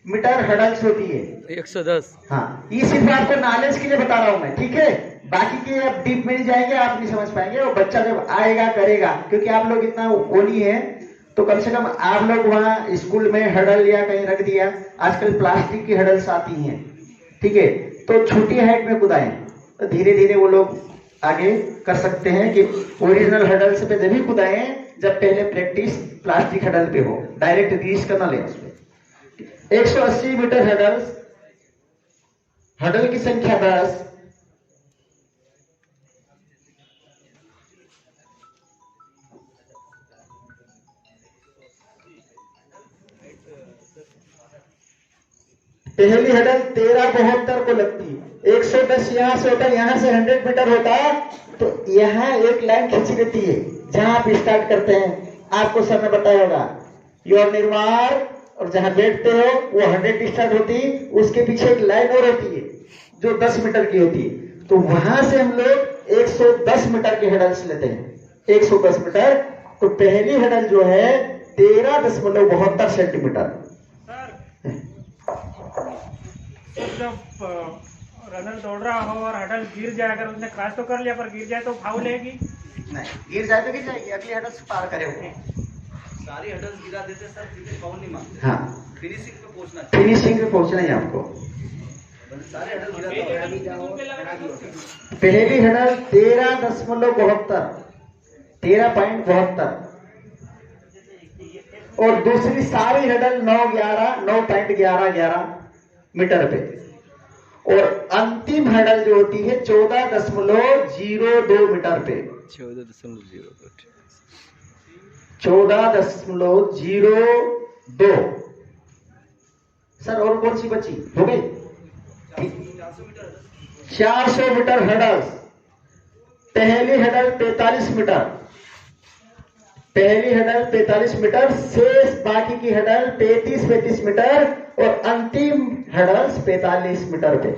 मीटर हडल्स होती है। 110, हाँ, ये सिर्फ आपको नॉलेज के लिए बता रहा हूं मैं, ठीक है। बाकी के आप डीप में नहीं जाएंगे, आप नहीं समझ पाएंगे। वो बच्चा जब आएगा करेगा, क्योंकि आप लोग इतना वो नहीं है, तो कम से कम आप लोग वहां स्कूल में हडल या कहीं रख दिया। आजकल प्लास्टिक की हडल्स आती हैं, ठीक है, तो छोटी हाइट में कुदाएं तो धीरे धीरे वो लोग आगे कर सकते हैं। कि ओरिजिनल हडल्स पे जब भी कुदाएं जब पहले प्रैक्टिस प्लास्टिक हडल पे हो, डायरेक्ट ग्रीस करना ले उसमें। 180 मीटर हडल्स, हडल की संख्या 10। पहली हडल 13.72 को लगती है। 110 यहां से होता है, यहां से 100 मीटर होता है, तो यहां एक लाइन खींची रहती है जहां आप स्टार्ट करते हैं। आपको सर ने बताया होगा योर निर्माण, और जहां बैठते हो वो 100 स्टार्ट होती है, उसके पीछे एक लाइन और होती है जो 10 मीटर की होती है। तो वहां से हम लोग 110 मीटर के हडल्स लेते हैं। 110 मीटर, तो पहली हडल जो है 13.72 सेंटीमीटर। जब रनर दौड़ रहा हो और हडल गिर जाए, अगर उसने क्रॉस तो कर लिया पर गिर जाए तो फाउल लेगी? नहीं, गिर जाए तो गिर जाएगी, अगली हडल से पार करे वो। सारी हडल्स गिरा देते सर, फिर फाउल नहीं मांगते। हाँ, फिनिशिंग पे पहुंचना, फिनिशिंग पे पहुंचना है आपको। सारे हडल गिरा दो। पहली हडल 13.72 13.72 और दूसरी सारी हडल 9.11 मीटर पे। और अंतिम हडल जो होती है 14.02 मीटर पे। 14.02 सर और कौन सी बची हो गई? 400 मीटर हर्डल्स। पहली हर्डल 45 मीटर, पहली हर्डल 45 मीटर, शेष बाकी की हर्डल 35 मीटर और अंतिम हर्डल्स 45 मीटर पे।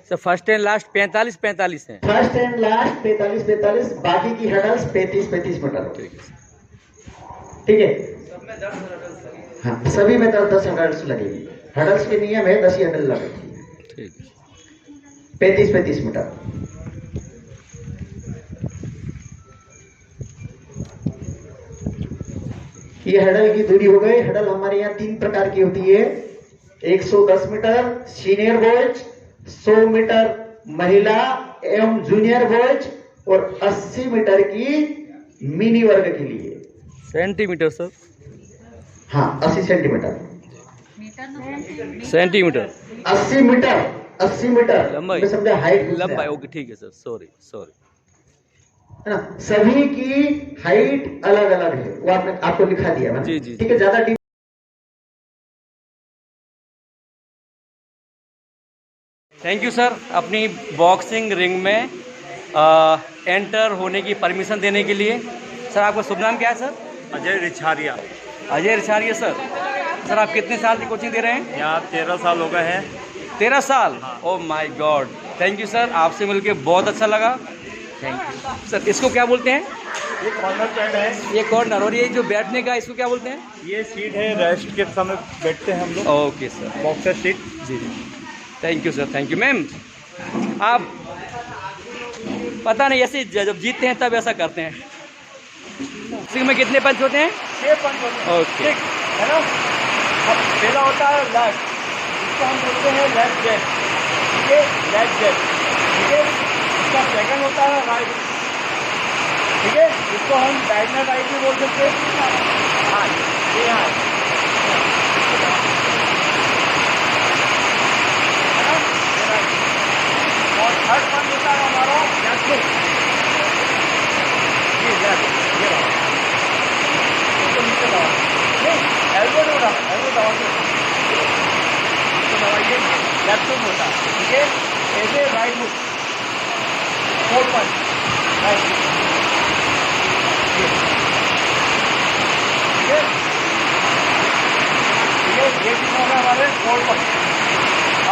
सर फर्स्ट एंड लास्ट 45 है। फर्स्ट एंड लास्ट 45, बाकी की हर्डल्स 35 मीटर। ठीक है, हाँ सभी में 10 हर्डल्स लगेगी। हर्डल्स के नियम है 10 ही हर्डल लगेगी। 35 मीटर। ये हर्डल की दूरी हो गई। हर्डल हमारे यहाँ 3 प्रकार की होती है। 110 मीटर सीनियर बॉयज, 100 मीटर महिला एवं जूनियर बॉयज और 80 मीटर की मिनी वर्ग के लिए। Centimetre sir? हाँ 80 सेंटीमीटर। सेंटीमीटर 80 मीटर, 80 मीटर लंबाई, समझा हाइट लंबाई। ओके ठीक है सर, सॉरी है ना। सभी की हाइट अलग अलग है, वो आपको लिखा दिया है। जी। ठीक है, ज्यादा थैंक यू सर अपनी बॉक्सिंग रिंग में एंटर होने की परमिशन देने के लिए। सर आपका शुभ नाम क्या है sir? Ajay Richharia. Ajay Richharia sir. Sir आप कितने साल की कोचिंग दे रहे हैं? यहाँ 13 साल हो गए हैं। 13 साल? Oh my God, thank you sir, आपसे मिलके बहुत अच्छा लगा। Thank you sir. इसको क्या बोलते हैं? ये कॉर्नर पैड है। ये कॉर्नर, और ये जो बैठने का इसको क्या बोलते हैं? ये सीट है, रेस्ट के समय बैठते हैं हम लोग। Okay sir, boxer seat. जी। Thank you sir, thank you. Ma'am आप पता नहीं ऐसे जब जीतते हैं तब ऐसा करते हैं। बॉक्सिंग में कितने पंच होते हैं? 6 पंच होते हैं। ओके है ना। अब पहला होता है लेफ्ट, इसको हम बोलते हैं लेफ्ट जैक। ठीक है, लेफ्ट जैक। ठीक है, इसका सेकंड होता है राइट। ठीक है, इसको हम डायगोनल राइट भी बोल सकते हैं। हाँ ये हाँ है ना, ये राइट। और थर्ड पंच होता है हमारा लेफ्ट हुक। ये लेफ्ट, ये रहा, इसको नीचे दबा, नहीं एल्बो नहीं उठा, एल्बो दबा के इसको दबाइए, लेफ्ट हुक होता है। ठीक है, ऐसे राइट हुक, फोर पंच, राइट हुक। ठीक है, ठीक है, ये तीन हो गए हमारे फोर पंच।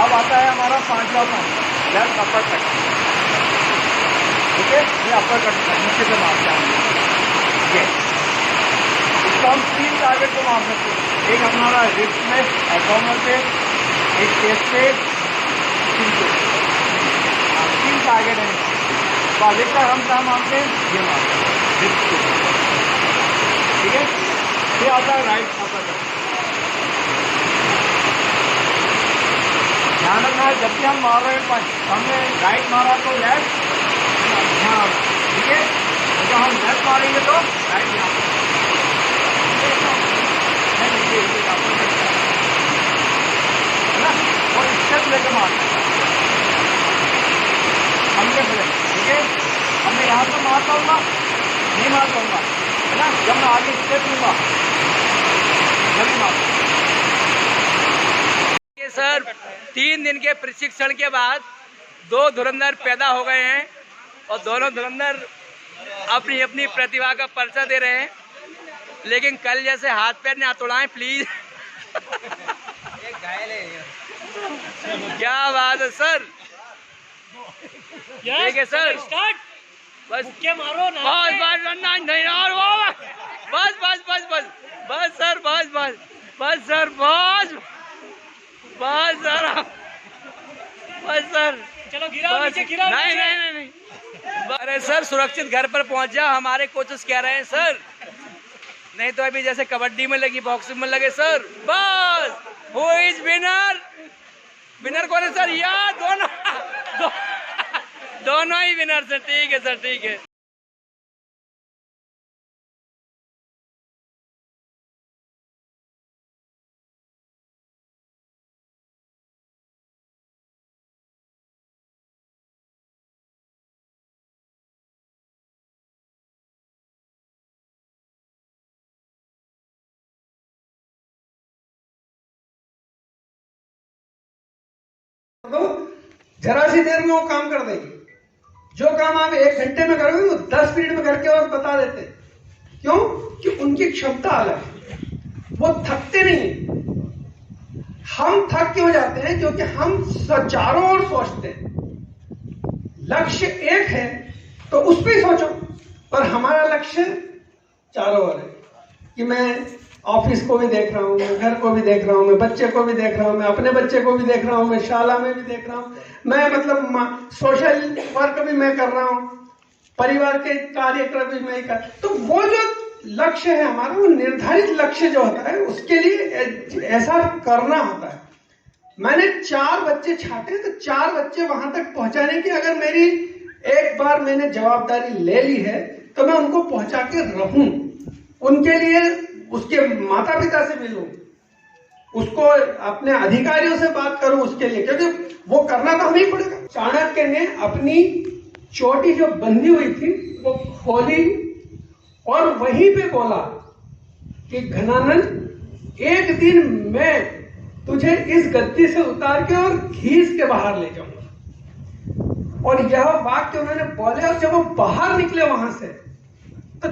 अब आता है हमारा 5वां पंच, लेफ्ट अपर कट। ठीक है, ये अपर कट नीचे से मारते हैं ये। इसको हम 3 टारगेट को मार सकते हैं। एक हमारा रिस्ट में, एब्डोमेन पे, एक चेस्ट पे, चिन पे। 3 टारगेट हैं। तो अधिकतर हम क्या मारते हैं? ये मारते हैं रिस्ट पे। ठीक है, ये आता है राइट अपर कट। ध्यान रखना है जब भी हम मार रहे हैं पंच, हमने राइट मारा तो लेफ्ट ध्यान। ठीक है, जब हम लेफ्ट मारेंगे तो राइट यहाँ पर। है ना, और स्टेप लेकर मारना हमने बोले। ठीक है, हमने यहाँ पर मार पाऊंगा नहीं मार पाऊंगा, है ना। जब मैं आगे स्टेप लूंगा जल्दी मार। सर 3 दिन के प्रशिक्षण के बाद 2 धुरंधर पैदा हो गए हैं और दोनों धुरंधर अपनी अपनी प्रतिभा का परिचय दे रहे हैं। लेकिन कल जैसे हाथ पैर ना तोड़ाएं प्लीज। क्या बात है सर, ठीक है सर, बस क्या मारो ना, नहीं और बस सर, बस सर, चलो गिराओ नीचे, गिराओ नहीं। अरे सर सुरक्षित घर पर पहुंच जा, हमारे कोचेस कह रहे हैं सर। नहीं तो अभी जैसे कबड्डी में लगी, बॉक्सिंग में लगे सर। बस हु इज विनर? विनर कौन है सर? या दोनों ही विनर है। ठीक है सर, ठीक है। तो जरा सी देर में वो काम कर देगी। जो काम आप 1 घंटे में करोगे वो 10 मिनट में करके और बता देते। क्यों? कि उनकी क्षमता अलग है, वो थकते नहीं। हम थक क्यों जाते हैं? क्योंकि हम चारों ओर सोचते हैं। लक्ष्य एक है तो उस पर ही सोचो, पर हमारा लक्ष्य चारों ओर है कि मैं ऑफिस को भी देख रहा हूँ, मैं घर को भी देख रहा हूँ, मैं बच्चे को भी देख रहा हूँ, मैं अपने बच्चे को भी देख रहा हूँ, मैं शाला में भी देख रहा हूँ, मैं मतलब सोशल वर्क भी मैं कर रहा हूँ, परिवार के कार्यक्रम भी मैं कर। तो वो जो लक्ष्य है हमारा, वो निर्धारित लक्ष्य जो होता है उसके लिए ऐसा करना होता है। मैंने 4 बच्चे छांटे तो 4 बच्चे वहां तक पहुंचाने की अगर मेरी एक बार मैंने जवाबदारी ले ली है तो मैं उनको पहुंचा के रहूं, उनके लिए उसके माता पिता से मिलूं, उसको अपने अधिकारियों से बात करूं उसके लिए, क्योंकि वो करना तो हमें ही पड़ेगा। चाणक्य ने अपनी चोटी जो बंधी हुई थी वो खोली और वहीं पे बोला कि घनानंद, एक दिन मैं तुझे इस गद्दी से उतार के और खींच के बाहर ले जाऊंगा। और यह वाक्य उन्होंने बोले और जब वो बाहर निकले वहां से तो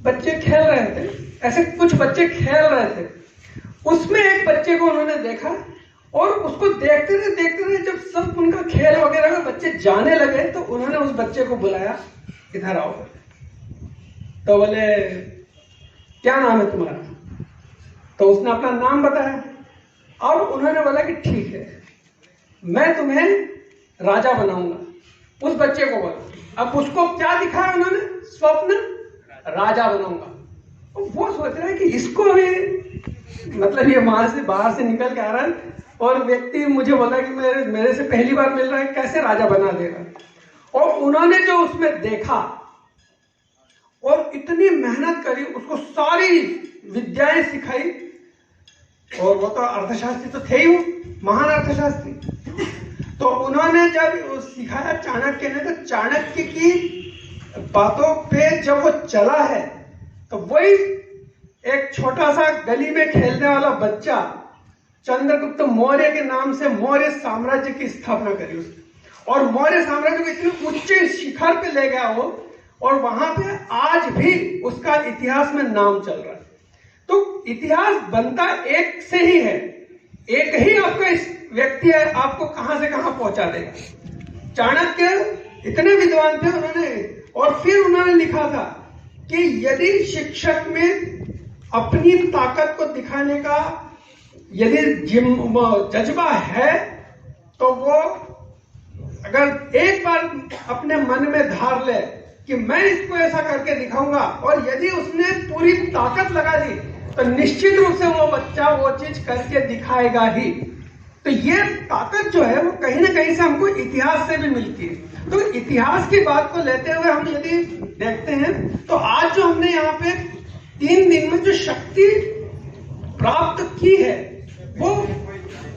बच्चे खेल रहे थे, ऐसे कुछ बच्चे खेल रहे थे। उसमें एक बच्चे को उन्होंने देखा और उसको देखते रहे। जब सब उनका खेल वगैरह में बच्चे जाने लगे तो उन्होंने उस बच्चे को बुलाया, इधर आओ। तो बोले क्या नाम है तुम्हारा? तो उसने अपना नाम बताया और उन्होंने बोला कि ठीक है, मैं तुम्हें राजा बनाऊंगा। उस बच्चे को बोला। अब उसको क्या दिखाया उन्होंने? स्वप्न, राजा बनाऊंगा। वो सोच रहा है कि इसको भी मतलब ये बाहर से निकल के आ रहा है और व्यक्ति मुझे बोला कि मेरे से पहली बार मिल रहा है, कैसे राजा बना देगा। और उन्होंने जो उसमें देखा और इतनी मेहनत करी, उसको सारी विद्याएं सिखाई। और वो तो अर्थशास्त्री तो थे ही, वो महान अर्थशास्त्री। तो उन्होंने जब सिखाया चाणक्य ने, तो चाणक्य की बातों पे जब वो चला है तो वही एक छोटा सा गली में खेलने वाला बच्चा चंद्रगुप्त मौर्य के नाम से मौर्य साम्राज्य की स्थापना करी उसने। और मौर्य साम्राज्य को इतने ऊंचे शिखर पे ले गया वो, और वहां पे आज भी उसका इतिहास में नाम चल रहा है। तो इतिहास बनता एक से ही है, एक ही आपका इस व्यक्ति है, आपको कहां से कहां पहुंचा देगा। चाणक्य इतने विद्वान थे उन्होंने, और फिर उन्होंने लिखा था कि यदि शिक्षक में अपनी ताकत को दिखाने का यदि जज्बा है तो वो अगर एक बार अपने मन में धार ले कि मैं इसको ऐसा करके दिखाऊंगा, और यदि उसने पूरी ताकत लगा दी तो निश्चित रूप से वो बच्चा वो चीज करके दिखाएगा ही। तो ये ताकत जो है वो कहीं ना कहीं से हमको इतिहास से भी मिलती है। तो इतिहास की बात को लेते हुए हम यदि देखते हैं तो आज जो हमने यहाँ पे 3 दिन में जो शक्ति प्राप्त की है वो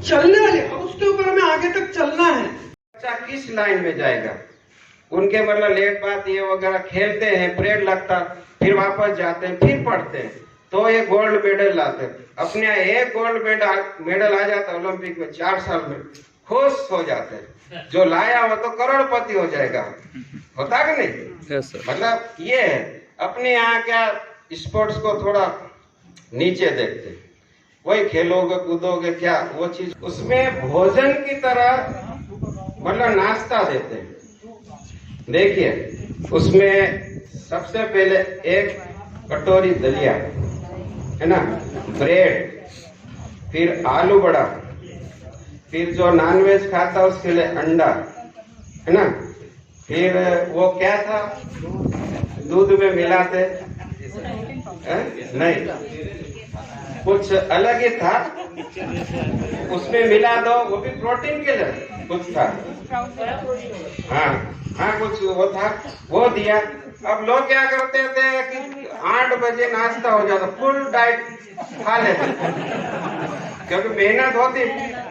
चलने वाली, अब उसके ऊपर हमें आगे तक चलना है। बच्चा किस लाइन में जाएगा, उनके मतलब लेट बात ये वगैरह खेलते हैं, परेड लगता, फिर वापस जाते हैं, फिर पढ़ते हैं, तो ये गोल्ड मेडल लाते हैं। अपने यहाँ एक गोल्ड मेडल आ जाता है ओलंपिक में 4 साल में, खुश हो जाते हैं। जो लाया वो तो करोड़पति हो जाएगा, होता कि नहीं? yes, मतलब ये है। अपने यहाँ क्या स्पोर्ट्स को थोड़ा नीचे देखते हैं, वही खेलोगे कूदोगे क्या वो चीज, उसमें भोजन की तरह मतलब नाश्ता देते हैं। देखिए उसमें सबसे पहले एक कटोरी दलिया है ना, ब्रेड, फिर आलू बड़ा, फिर जो नॉनवेज खाता उसके लिए अंडा है ना, फिर वो क्या था दूध में मिलाते नहीं, कुछ अलग ही था, उसमें मिला दो, वो भी प्रोटीन के लिए कुछ था। हाँ कुछ वो था, वो दिया। अब लोग क्या करते थे कि 8 बजे नाश्ता हो जाता, फुल डाइट खा लेते क्योंकि मेहनत होती।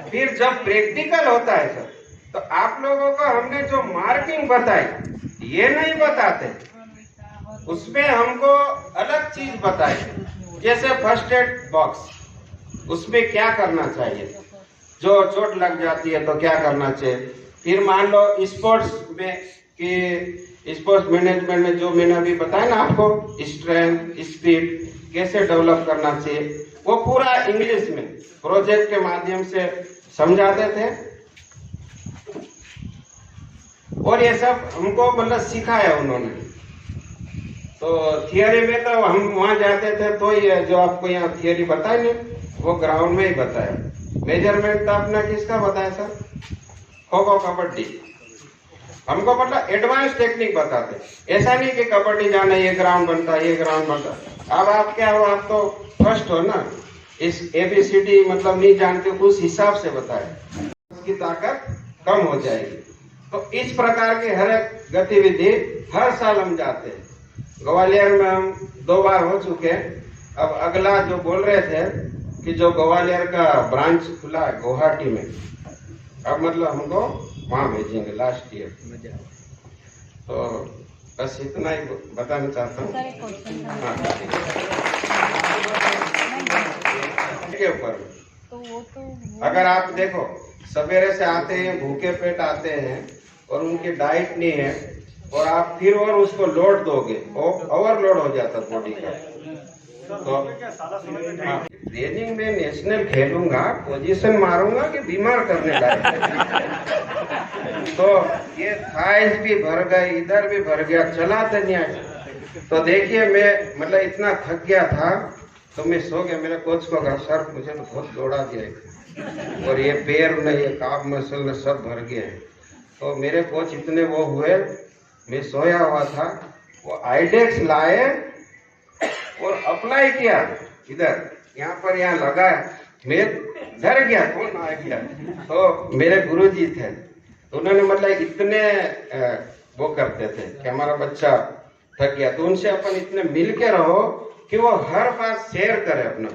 फिर जब प्रैक्टिकल होता है सर, तो आप लोगों को हमने जो मार्किंग बताई ये नहीं बताते, उसमें हमको अलग चीज बताई। जैसे फर्स्ट एड बॉक्स, उसमें क्या करना चाहिए, जो चोट लग जाती है तो क्या करना चाहिए। फिर मान लो स्पोर्ट्स में कि स्पोर्ट्स मैनेजमेंट में जो मैंने अभी बताया ना आपको, स्ट्रेंथ स्पीड कैसे डेवलप करना चाहिए, वो पूरा इंग्लिश में प्रोजेक्ट के माध्यम से समझाते थे। और ये सब हमको मतलब सिखाया उन्होंने। तो थियरी में तो हम वहां जाते थे तो ये जो आपको यहाँ थियरी बताया नहीं वो ग्राउंड में ही बताया। मेजरमेंट तो आपने किसका बताया सर? खो खो कबड्डी। हमको मतलब एडवांस टेक्निक बताते, ऐसा नहीं कि कबड्डी जाना ये ग्राउंड बनता ये ग्राउंड बनता। अब आप क्या हो, आप तो फर्स्ट हो ना, इस ABCD मतलब नहीं जानते, उस हिसाब से बताए, उसकी ताकत कम हो जाएगी। तो इस प्रकार की हर एक गतिविधि हर साल हम जाते हैं। ग्वालियर में हम 2 बार हो चुके हैं। अब अगला जो बोल रहे थे कि जो ग्वालियर का ब्रांच खुला है गुवाहाटी में, अब मतलब हमको वहां भेजेंगे लास्ट ईयर। तो बस इतना ही बताना चाहता हूँ। के ऊपर अगर आप देखो सवेरे से आते हैं, भूखे पेट आते हैं और उनकी डाइट नहीं है, और आप फिर और उसको लोड दोगे, ओवरलोड हो जाता बॉडी का। तो ट्रेनिंग में नेशनल खेलूंगा, पोजीशन मारूंगा कि बीमार करने लायक। तो ये थाइस भी भर गए, इधर भी भर गया, चला तो नहीं आया। तो देखिए मैं मतलब इतना थक गया था तो मैं सो गया। मेरे कोच को कहा सर मुझे तो बहुत दौड़ा दिया और ये पैर में ये काफ मसल में सब भर गए हैं। तो मेरे कोच इतने वो हुए, मैं सोया हुआ था, वो आइडेक्स लाए और अप्लाई किया इधर यहाँ पर, यहाँ लगाया, मैं डर गया कौन आ गया। तो मेरे गुरुजी थे, तो उन्होंने मतलब इतने वो करते थे कि हमारा बच्चा थक गया तो उनसे अपन इतने मिल के रहो कि वो हर बात शेयर करे अपना।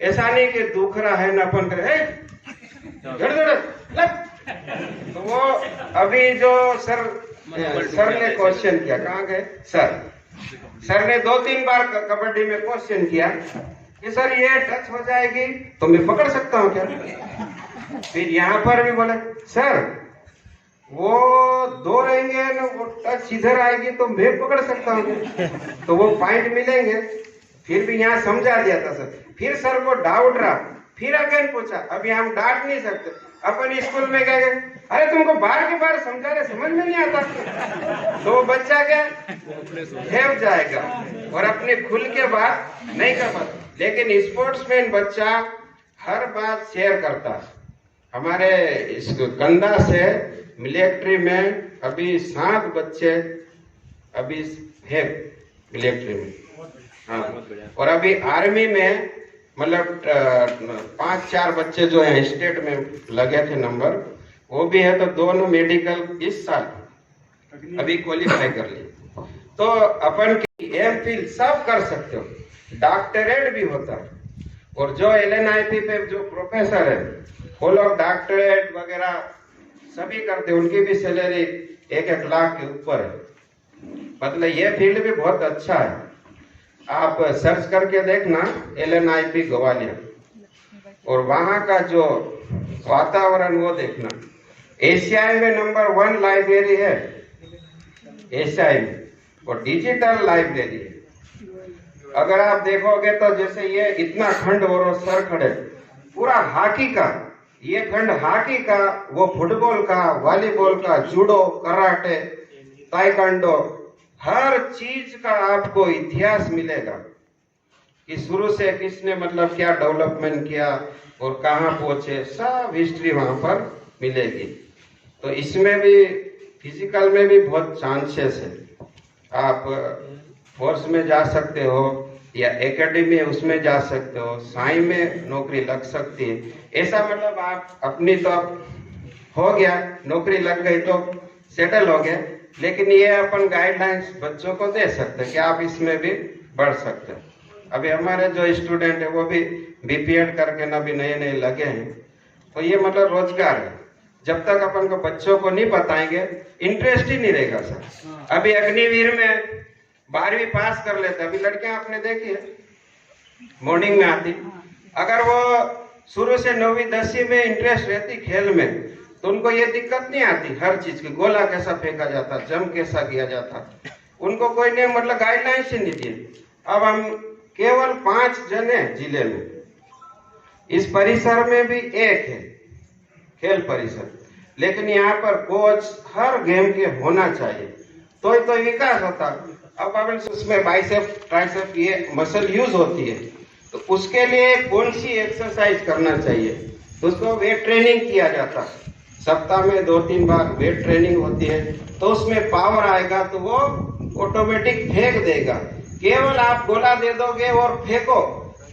ऐसा नहीं कि दुख रहा है ना अपन करे तो वो अभी जो सर ने क्वेश्चन किया, कहाँ गए सर ने 2-3 बार कबड्डी में क्वेश्चन किया कि सर ये टच हो जाएगी तो मैं पकड़ सकता हूँ क्या। फिर यहाँ पर भी बोले सर वो 2 रहेंगे ना, वो टच इधर आएगी तो मैं पकड़ सकता हूँ, तो वो पॉइंट मिलेंगे। फिर भी यहाँ समझा दिया था सर। फिर सर को डाउट रहा, फिर अगेन पूछा। अभी हम डांट नहीं सकते, अपन स्कूल में गए अरे तुमको बार के बार समझा रहे, समझ में नहीं आता, तो वो बच्चा क्या हेव जाएगा और अपने खुल के बात नहीं कर पाता। लेकिन स्पोर्ट्समैन बच्चा हर बात शेयर करता है। हमारे इस गंदा से मिलिट्री में अभी 7 बच्चे अभी है मिलिट्री में, हाँ। और अभी आर्मी में मतलब 5-4 बच्चे जो हैं स्टेट में लगे थे नंबर, वो भी है। तो दोनों मेडिकल इस साल अभी क्वालिफाई कर लिए। तो अपन की MPhil सब कर सकते हो, डॉक्टरेट भी होता है। और जो LNIP पे जो प्रोफेसर है वो लोग डॉक्टरेट वगैरह सभी करते, उनकी भी सैलरी 1-1 लाख के ऊपर है। मतलब ये फील्ड भी बहुत अच्छा है। आप सर्च करके देखना LNIP ग्वालियर, और वहां का जो वातावरण वो देखना। एशियाई में नंबर 1 लाइब्रेरी है एशियाई में, और डिजिटल लाइब्रेरी है। अगर आप देखोगे तो जैसे ये इतना खंड और सर खड़े, पूरा हॉकी का, ये खंड हॉकी का, वो फुटबॉल का, वॉलीबॉल का, जूडो, कराटे, ताइक्वांडो, हर चीज का आपको इतिहास मिलेगा कि शुरू से किसने मतलब क्या डेवलपमेंट किया और कहाँ पहुंचे, सब हिस्ट्री वहां पर मिलेगी। तो इसमें भी फिजिकल में भी बहुत चांसेस है। आप फोर्स में जा सकते हो या एकेडमी उसमें जा सकते हो, साई में नौकरी लग सकती है। ऐसा मतलब आप अपनी तो हो गया, नौकरी लग गई तो सेटल हो गया। लेकिन ये अपन गाइडलाइंस बच्चों को दे सकते हैं कि आप इसमें भी बढ़ सकते हैं। अभी हमारे जो स्टूडेंट है वो भी BPEd करके ना भी नए लगे हैं। तो ये मतलब रोजगार है। जब तक अपन को बच्चों को नहीं बताएंगे इंटरेस्ट ही नहीं रहेगा सर। अभी अग्निवीर में 12वीं पास कर लेते, अभी लड़कियां आपने देखी है मॉर्निंग में आती, अगर वो शुरू से 9वीं 10वीं में इंटरेस्ट रहती खेल में, तो उनको ये दिक्कत नहीं आती हर चीज की, गोला कैसा फेंका जाता, जंप कैसा किया जाता, उनको कोई नहीं मतलब गाइडलाइंस ही नहीं दी। अब हम केवल 5 जन हैं जिले में, इस परिसर में भी एक है खेल परिसर, लेकिन यहाँ पर कोच हर गेम के होना चाहिए, तो विकास होता। अब अपन उसमें बाइसेप ट्राइसेप ये मसल यूज होती है, तो उसके लिए कौन सी एक्सरसाइज करना चाहिए, तो उसको वेट ट्रेनिंग किया जाता है। सप्ताह में 2-3 बार वेट ट्रेनिंग होती है, तो उसमें पावर आएगा तो वो ऑटोमेटिक फेंक देगा। केवल आप गोला दे दोगे और फेंको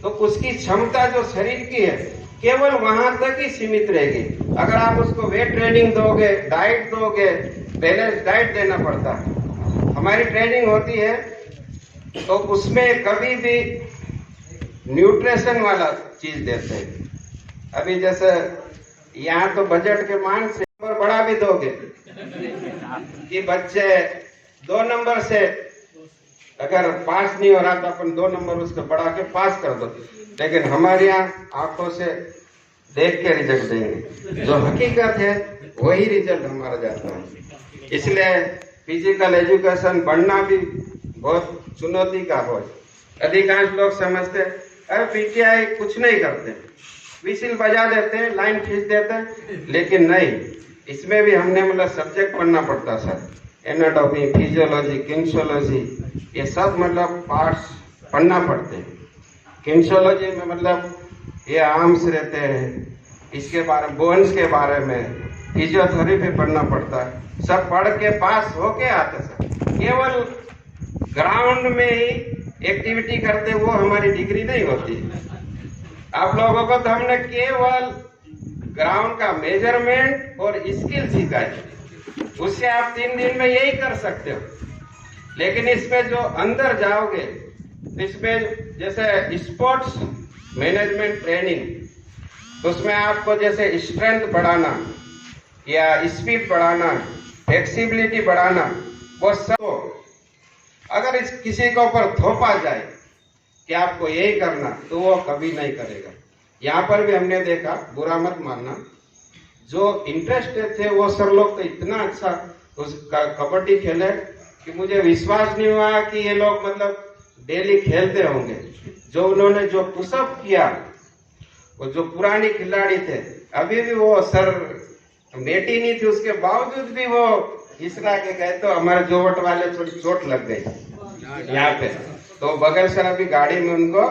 तो उसकी क्षमता जो शरीर की है केवल वहां तक ही सीमित रहेगी। अगर आप उसको वेट ट्रेनिंग दोगे, डाइट दोगे, बैलेंस डाइट देना पड़ता है। हमारी ट्रेनिंग होती है तो उसमें कभी भी न्यूट्रिशन वाला चीज देते हैं। अभी जैसे यहाँ तो बजट के मान से बढ़ा भी दोगे कि बच्चे 2 नंबर से अगर पास नहीं हो रहा तो अपन 2 नंबर उसको बढ़ा के पास कर दो, लेकिन हमारे यहाँ आंखों से देख के रिजल्ट देंगे, जो हकीकत है वही रिजल्ट हमारा जाता है। इसलिए फिजिकल एजुकेशन बढ़ना भी बहुत चुनौती का हो। अधिकांश लोग समझते अरे पीटीआई कुछ नहीं करते, विसिल बजा देते हैं, लाइन खींच देते हैं, लेकिन नहीं, इसमें भी हमने मतलब सब्जेक्ट पढ़ना पड़ता सर, एनाटॉमी, फिजियोलॉजी, किनेसियोलॉजी, ये सब मतलब पार्ट्स पढ़ना पड़ते हैं। किनेसियोलॉजी में मतलब ये आर्म्स रहते हैं, इसके बारे में, बोन्स के बारे में, फिजियोथेरेपी पढ़ना पड़ता है, सब पढ़ के पास होके आते सर। केवल ग्राउंड में ही एक्टिविटी करते वो हमारी डिग्री नहीं होती। आप लोगों को तो हमने केवल ग्राउंड का मेजरमेंट और स्किल सिखाई, उससे आप 3 दिन में यही कर सकते हो। लेकिन इसमें जो अंदर जाओगे, इसमें जैसे स्पोर्ट्स मैनेजमेंट ट्रेनिंग, तो उसमें आपको जैसे स्ट्रेंथ बढ़ाना या स्पीड बढ़ाना, फ्लेक्सिबिलिटी बढ़ाना, वो सब अगर इस किसी के ऊपर थोपा जाए कि आपको यही करना, तो वो कभी नहीं करेगा। यहाँ पर भी हमने देखा, बुरा मत मानना, जो इंटरेस्टेड थे वो सर लोग तो इतना अच्छा उस कबड्डी खेले कि मुझे विश्वास नहीं हुआ कि ये लोग मतलब डेली खेलते होंगे। जो उन्होंने जो पुशअप किया, वो जो पुराने खिलाड़ी थे, अभी भी वो सर मेटी नहीं थी, उसके बावजूद भी वो इसरा के गए, तो हमारे जोवट वाले थोड़ी चोट लग गई यहाँ पे, तो बगल सर अभी गाड़ी में उनको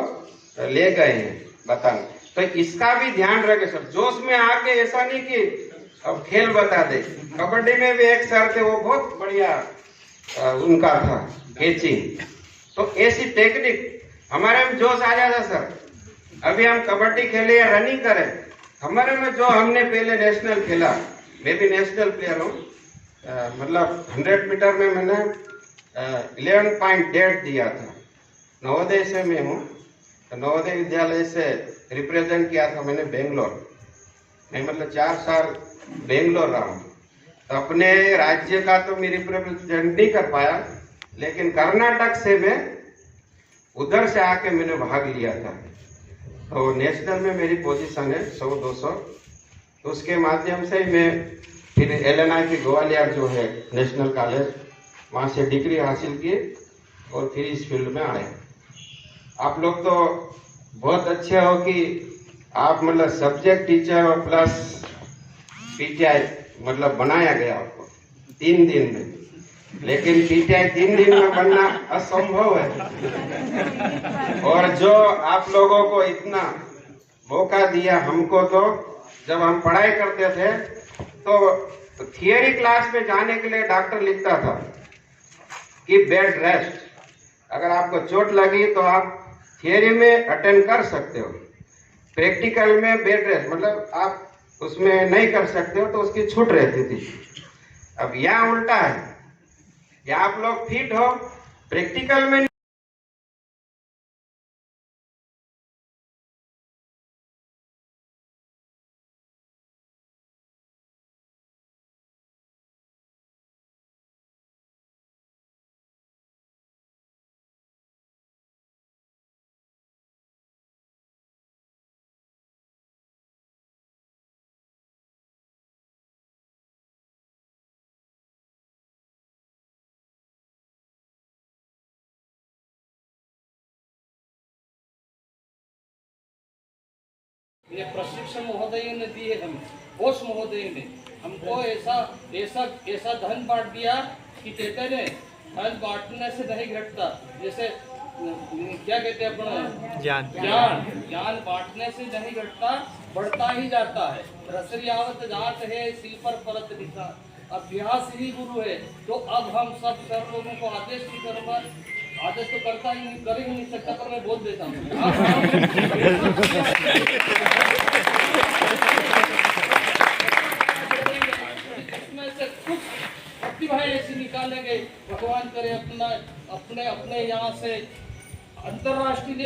ले गए हैं बताने। तो इसका भी ध्यान रखे सर, जोश में आके ऐसा नहीं कि अब खेल बता दे। कबड्डी में भी एक सर थे, वो बहुत बढ़िया उनका था कैचिंग, तो ऐसी टेक्निक हमारे में जोश आ जाता सर। अभी हम कबड्डी खेले या रनिंग करें, हमारे में जो हमने पहले नेशनल खेला, मैं भी नेशनल प्लेयर हूँ, मतलब 100 मीटर में मैंने 11.8 दिया था। नवोदय से मैं हूँ, नवोदय विद्यालय से रिप्रेजेंट किया था मैंने बेंगलोर। मैं मतलब 4 साल बेंगलोर रहा हूँ, तो अपने राज्य का तो मैं रिप्रेजेंट नहीं कर पाया, लेकिन कर्नाटक से मैं उधर से आके मैंने भाग लिया था। तो नेशनल में मेरी पोजीशन है 100-200, तो उसके माध्यम से मैं फिर LNI की ग्वालियर जो है नेशनल कॉलेज, वहाँ से डिग्री हासिल की और फिर इस फील्ड में आए। आप लोग तो बहुत अच्छे हो कि आप मतलब सब्जेक्ट टीचर और प्लस PTI मतलब बनाया गया आपको 3 दिन में, लेकिन PTI 3 दिन में बनना असंभव है। और जो आप लोगों को इतना मौका दिया हमको, तो जब हम पढ़ाई करते थे तो थियरी क्लास में जाने के लिए डॉक्टर लिखता था कि बेड रेस्ट, अगर आपको चोट लगी तो आप थियरी में अटेंड कर सकते हो, प्रैक्टिकल में बेड रेस्ट मतलब आप उसमें नहीं कर सकते हो, तो उसकी छूट रहती थी। अब यहाँ उल्टा है, या आप लोग फिट हो, प्रैक्टिकल में ये प्रशिक्षण महोदय ने दी है हमें, बोस महोदय ने हमको ऐसा धन बांट दिया कि कहते ने धन बांटने से नहीं घटता, जैसे क्या कहते हैं अपना ज्ञान बांटने से नहीं घटता, बढ़ता ही जाता है। रसरियावत जात है सिल पर परत लिखा, अभ्यास ही गुरु है। तो अब हम सब सर लोगों को आदेश भी करूँगा, आदेश तो करता ही नहीं, कर ही नहीं सकता, पर मैं बोल देता हूँ। इसमें से कुछ प्रतिभाएं ऐसी निकालेंगे, भगवान करे अपने यहाँ से अंतर्राष्ट्रीय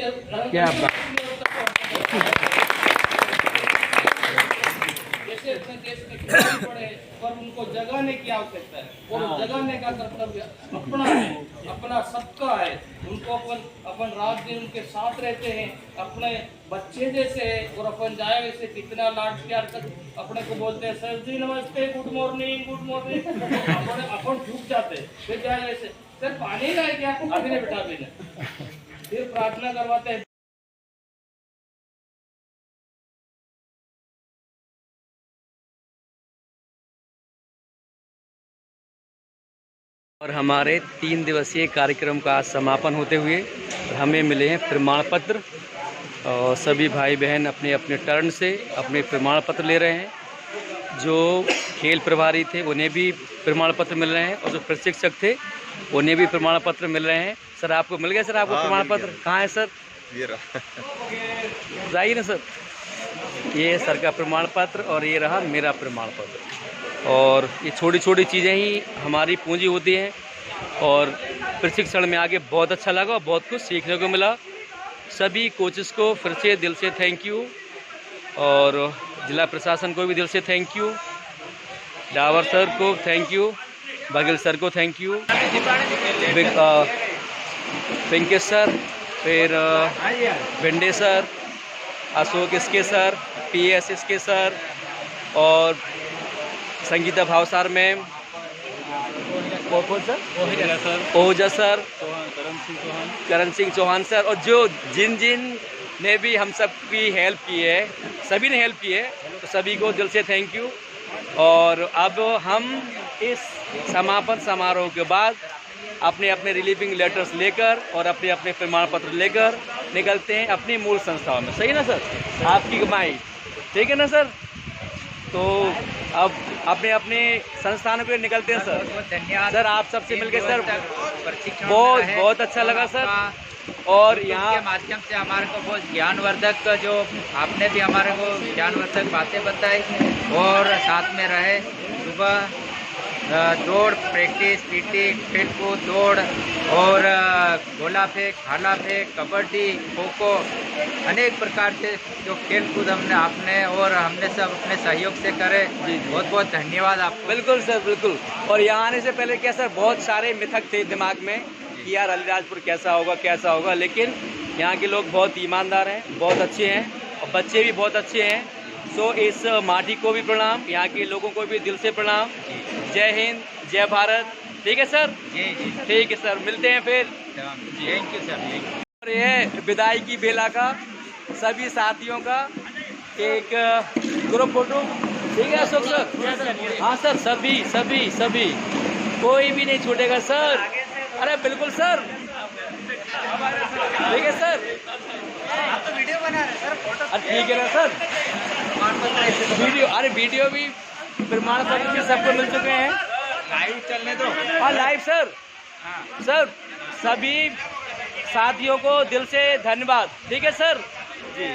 जैसे अपने देश में खिलाड़ी पड़े, पर उनको जगाने की आवश्यकता है, और जगाने का कर्तव्य अपना है, अपना सबका है। उनको अपन रात दिन उनके साथ रहते हैं, अपने बच्चे जैसे है, और अपन जाए वैसे कितना लाड प्यार तक अपने को बोलते हैं, सर जी नमस्ते, गुड मॉर्निंग अपन झुक जाते, फिर जाए वैसे सर पानी लाए क्या, अभी नहीं बिठा देना, फिर प्रार्थना करवाते हैं। और हमारे 3 दिवसीय कार्यक्रम का आज समापन होते हुए हमें मिले हैं प्रमाण पत्र, और सभी भाई बहन अपने अपने टर्न से अपने प्रमाण पत्र ले रहे हैं। जो खेल प्रभारी थे उन्हें भी प्रमाण पत्र मिल रहे हैं, और जो प्रशिक्षक थे उन्हें भी प्रमाण पत्र मिल रहे हैं। सर आपको मिल गया? सर आपको प्रमाण पत्र कहाँ है सर? ये रहा, जाइए ना सर, ये सर का प्रमाण पत्र और ये रहा मेरा प्रमाण पत्र। और ये छोटी छोटी चीज़ें ही हमारी पूंजी होती हैं, और प्रशिक्षण में आगे बहुत अच्छा लगा और बहुत कुछ सीखने को मिला। सभी कोचेस को फिर से दिल से थैंक यू, और जिला प्रशासन को भी दिल से थैंक यू, डावर सर को थैंक यू, बघेल सर को थैंक यू, पिंकेश सर, फिर भिंडे सर, अशोक इसके सर, PS इसके सर, और संगीता भावसार मैम, कौन sir? ओहजा sir, Karan Singh Chauhan sir, और जो जिन ने भी हम सब की हेल्प की है, सभी ने हेल्प की है, तो सभी को दिल से थैंक यू। और अब हम इस समापन समारोह के बाद अपने अपने रिलीविंग लेटर्स लेकर और अपने अपने प्रमाण पत्र लेकर निकलते हैं अपनी मूल संस्थाओं में। सही ना सर? आपकी कमाई, ठीक है ना सर? तो अब अपने अपने संस्थानों पे निकलते हैं सर। धन्यवाद सर, आप सबसे मिलके सर बहुत अच्छा लगा सर। और यहाँ के माध्यम से हमारे को बहुत ज्ञानवर्धक, जो आपने भी हमारे को ज्ञानवर्धक बातें बताई, और साथ में रहे सुबह दौड़ प्रैक्टिस, PT, फिट कूद, दौड़, और गोला फेंक, भाला फेंक, कबड्डी, खो खो, अनेक प्रकार से जो खेल कूद आपने और हमने सब अपने सहयोग से करे। बहुत बहुत धन्यवाद आपको। बिल्कुल सर, बिल्कुल। और यहाँ आने से पहले क्या सर, बहुत सारे मिथक थे दिमाग में कि यार अलीराजपुर कैसा होगा, लेकिन यहाँ के लोग बहुत ईमानदार हैं, बहुत अच्छे हैं, और बच्चे भी बहुत अच्छे हैं। सो इस माटी को भी प्रणाम, यहाँ के लोगों को भी दिल से प्रणाम। जय हिंद, जय भारत। ठीक है सर? जी जी, ठीक है सर, मिलते हैं फिर। Thank you sir. और ये विदाई की बेला का सभी साथियों का एक ग्रुप फोटो, ठीक है अशोक सर? हाँ सर, सभी कोई भी नहीं छूटेगा सर। अरे बिल्कुल सर, ठीक है सर? आप तो वीडियो बना रहे सर, फोटो ठीक है ना सर? वीडियो भी प्रमाण पत्र भी सबको मिल चुके हैं। लाइव चलने दो। हाँ लाइव सर। सर सभी साथियों को दिल से धन्यवाद। ठीक है सर जी।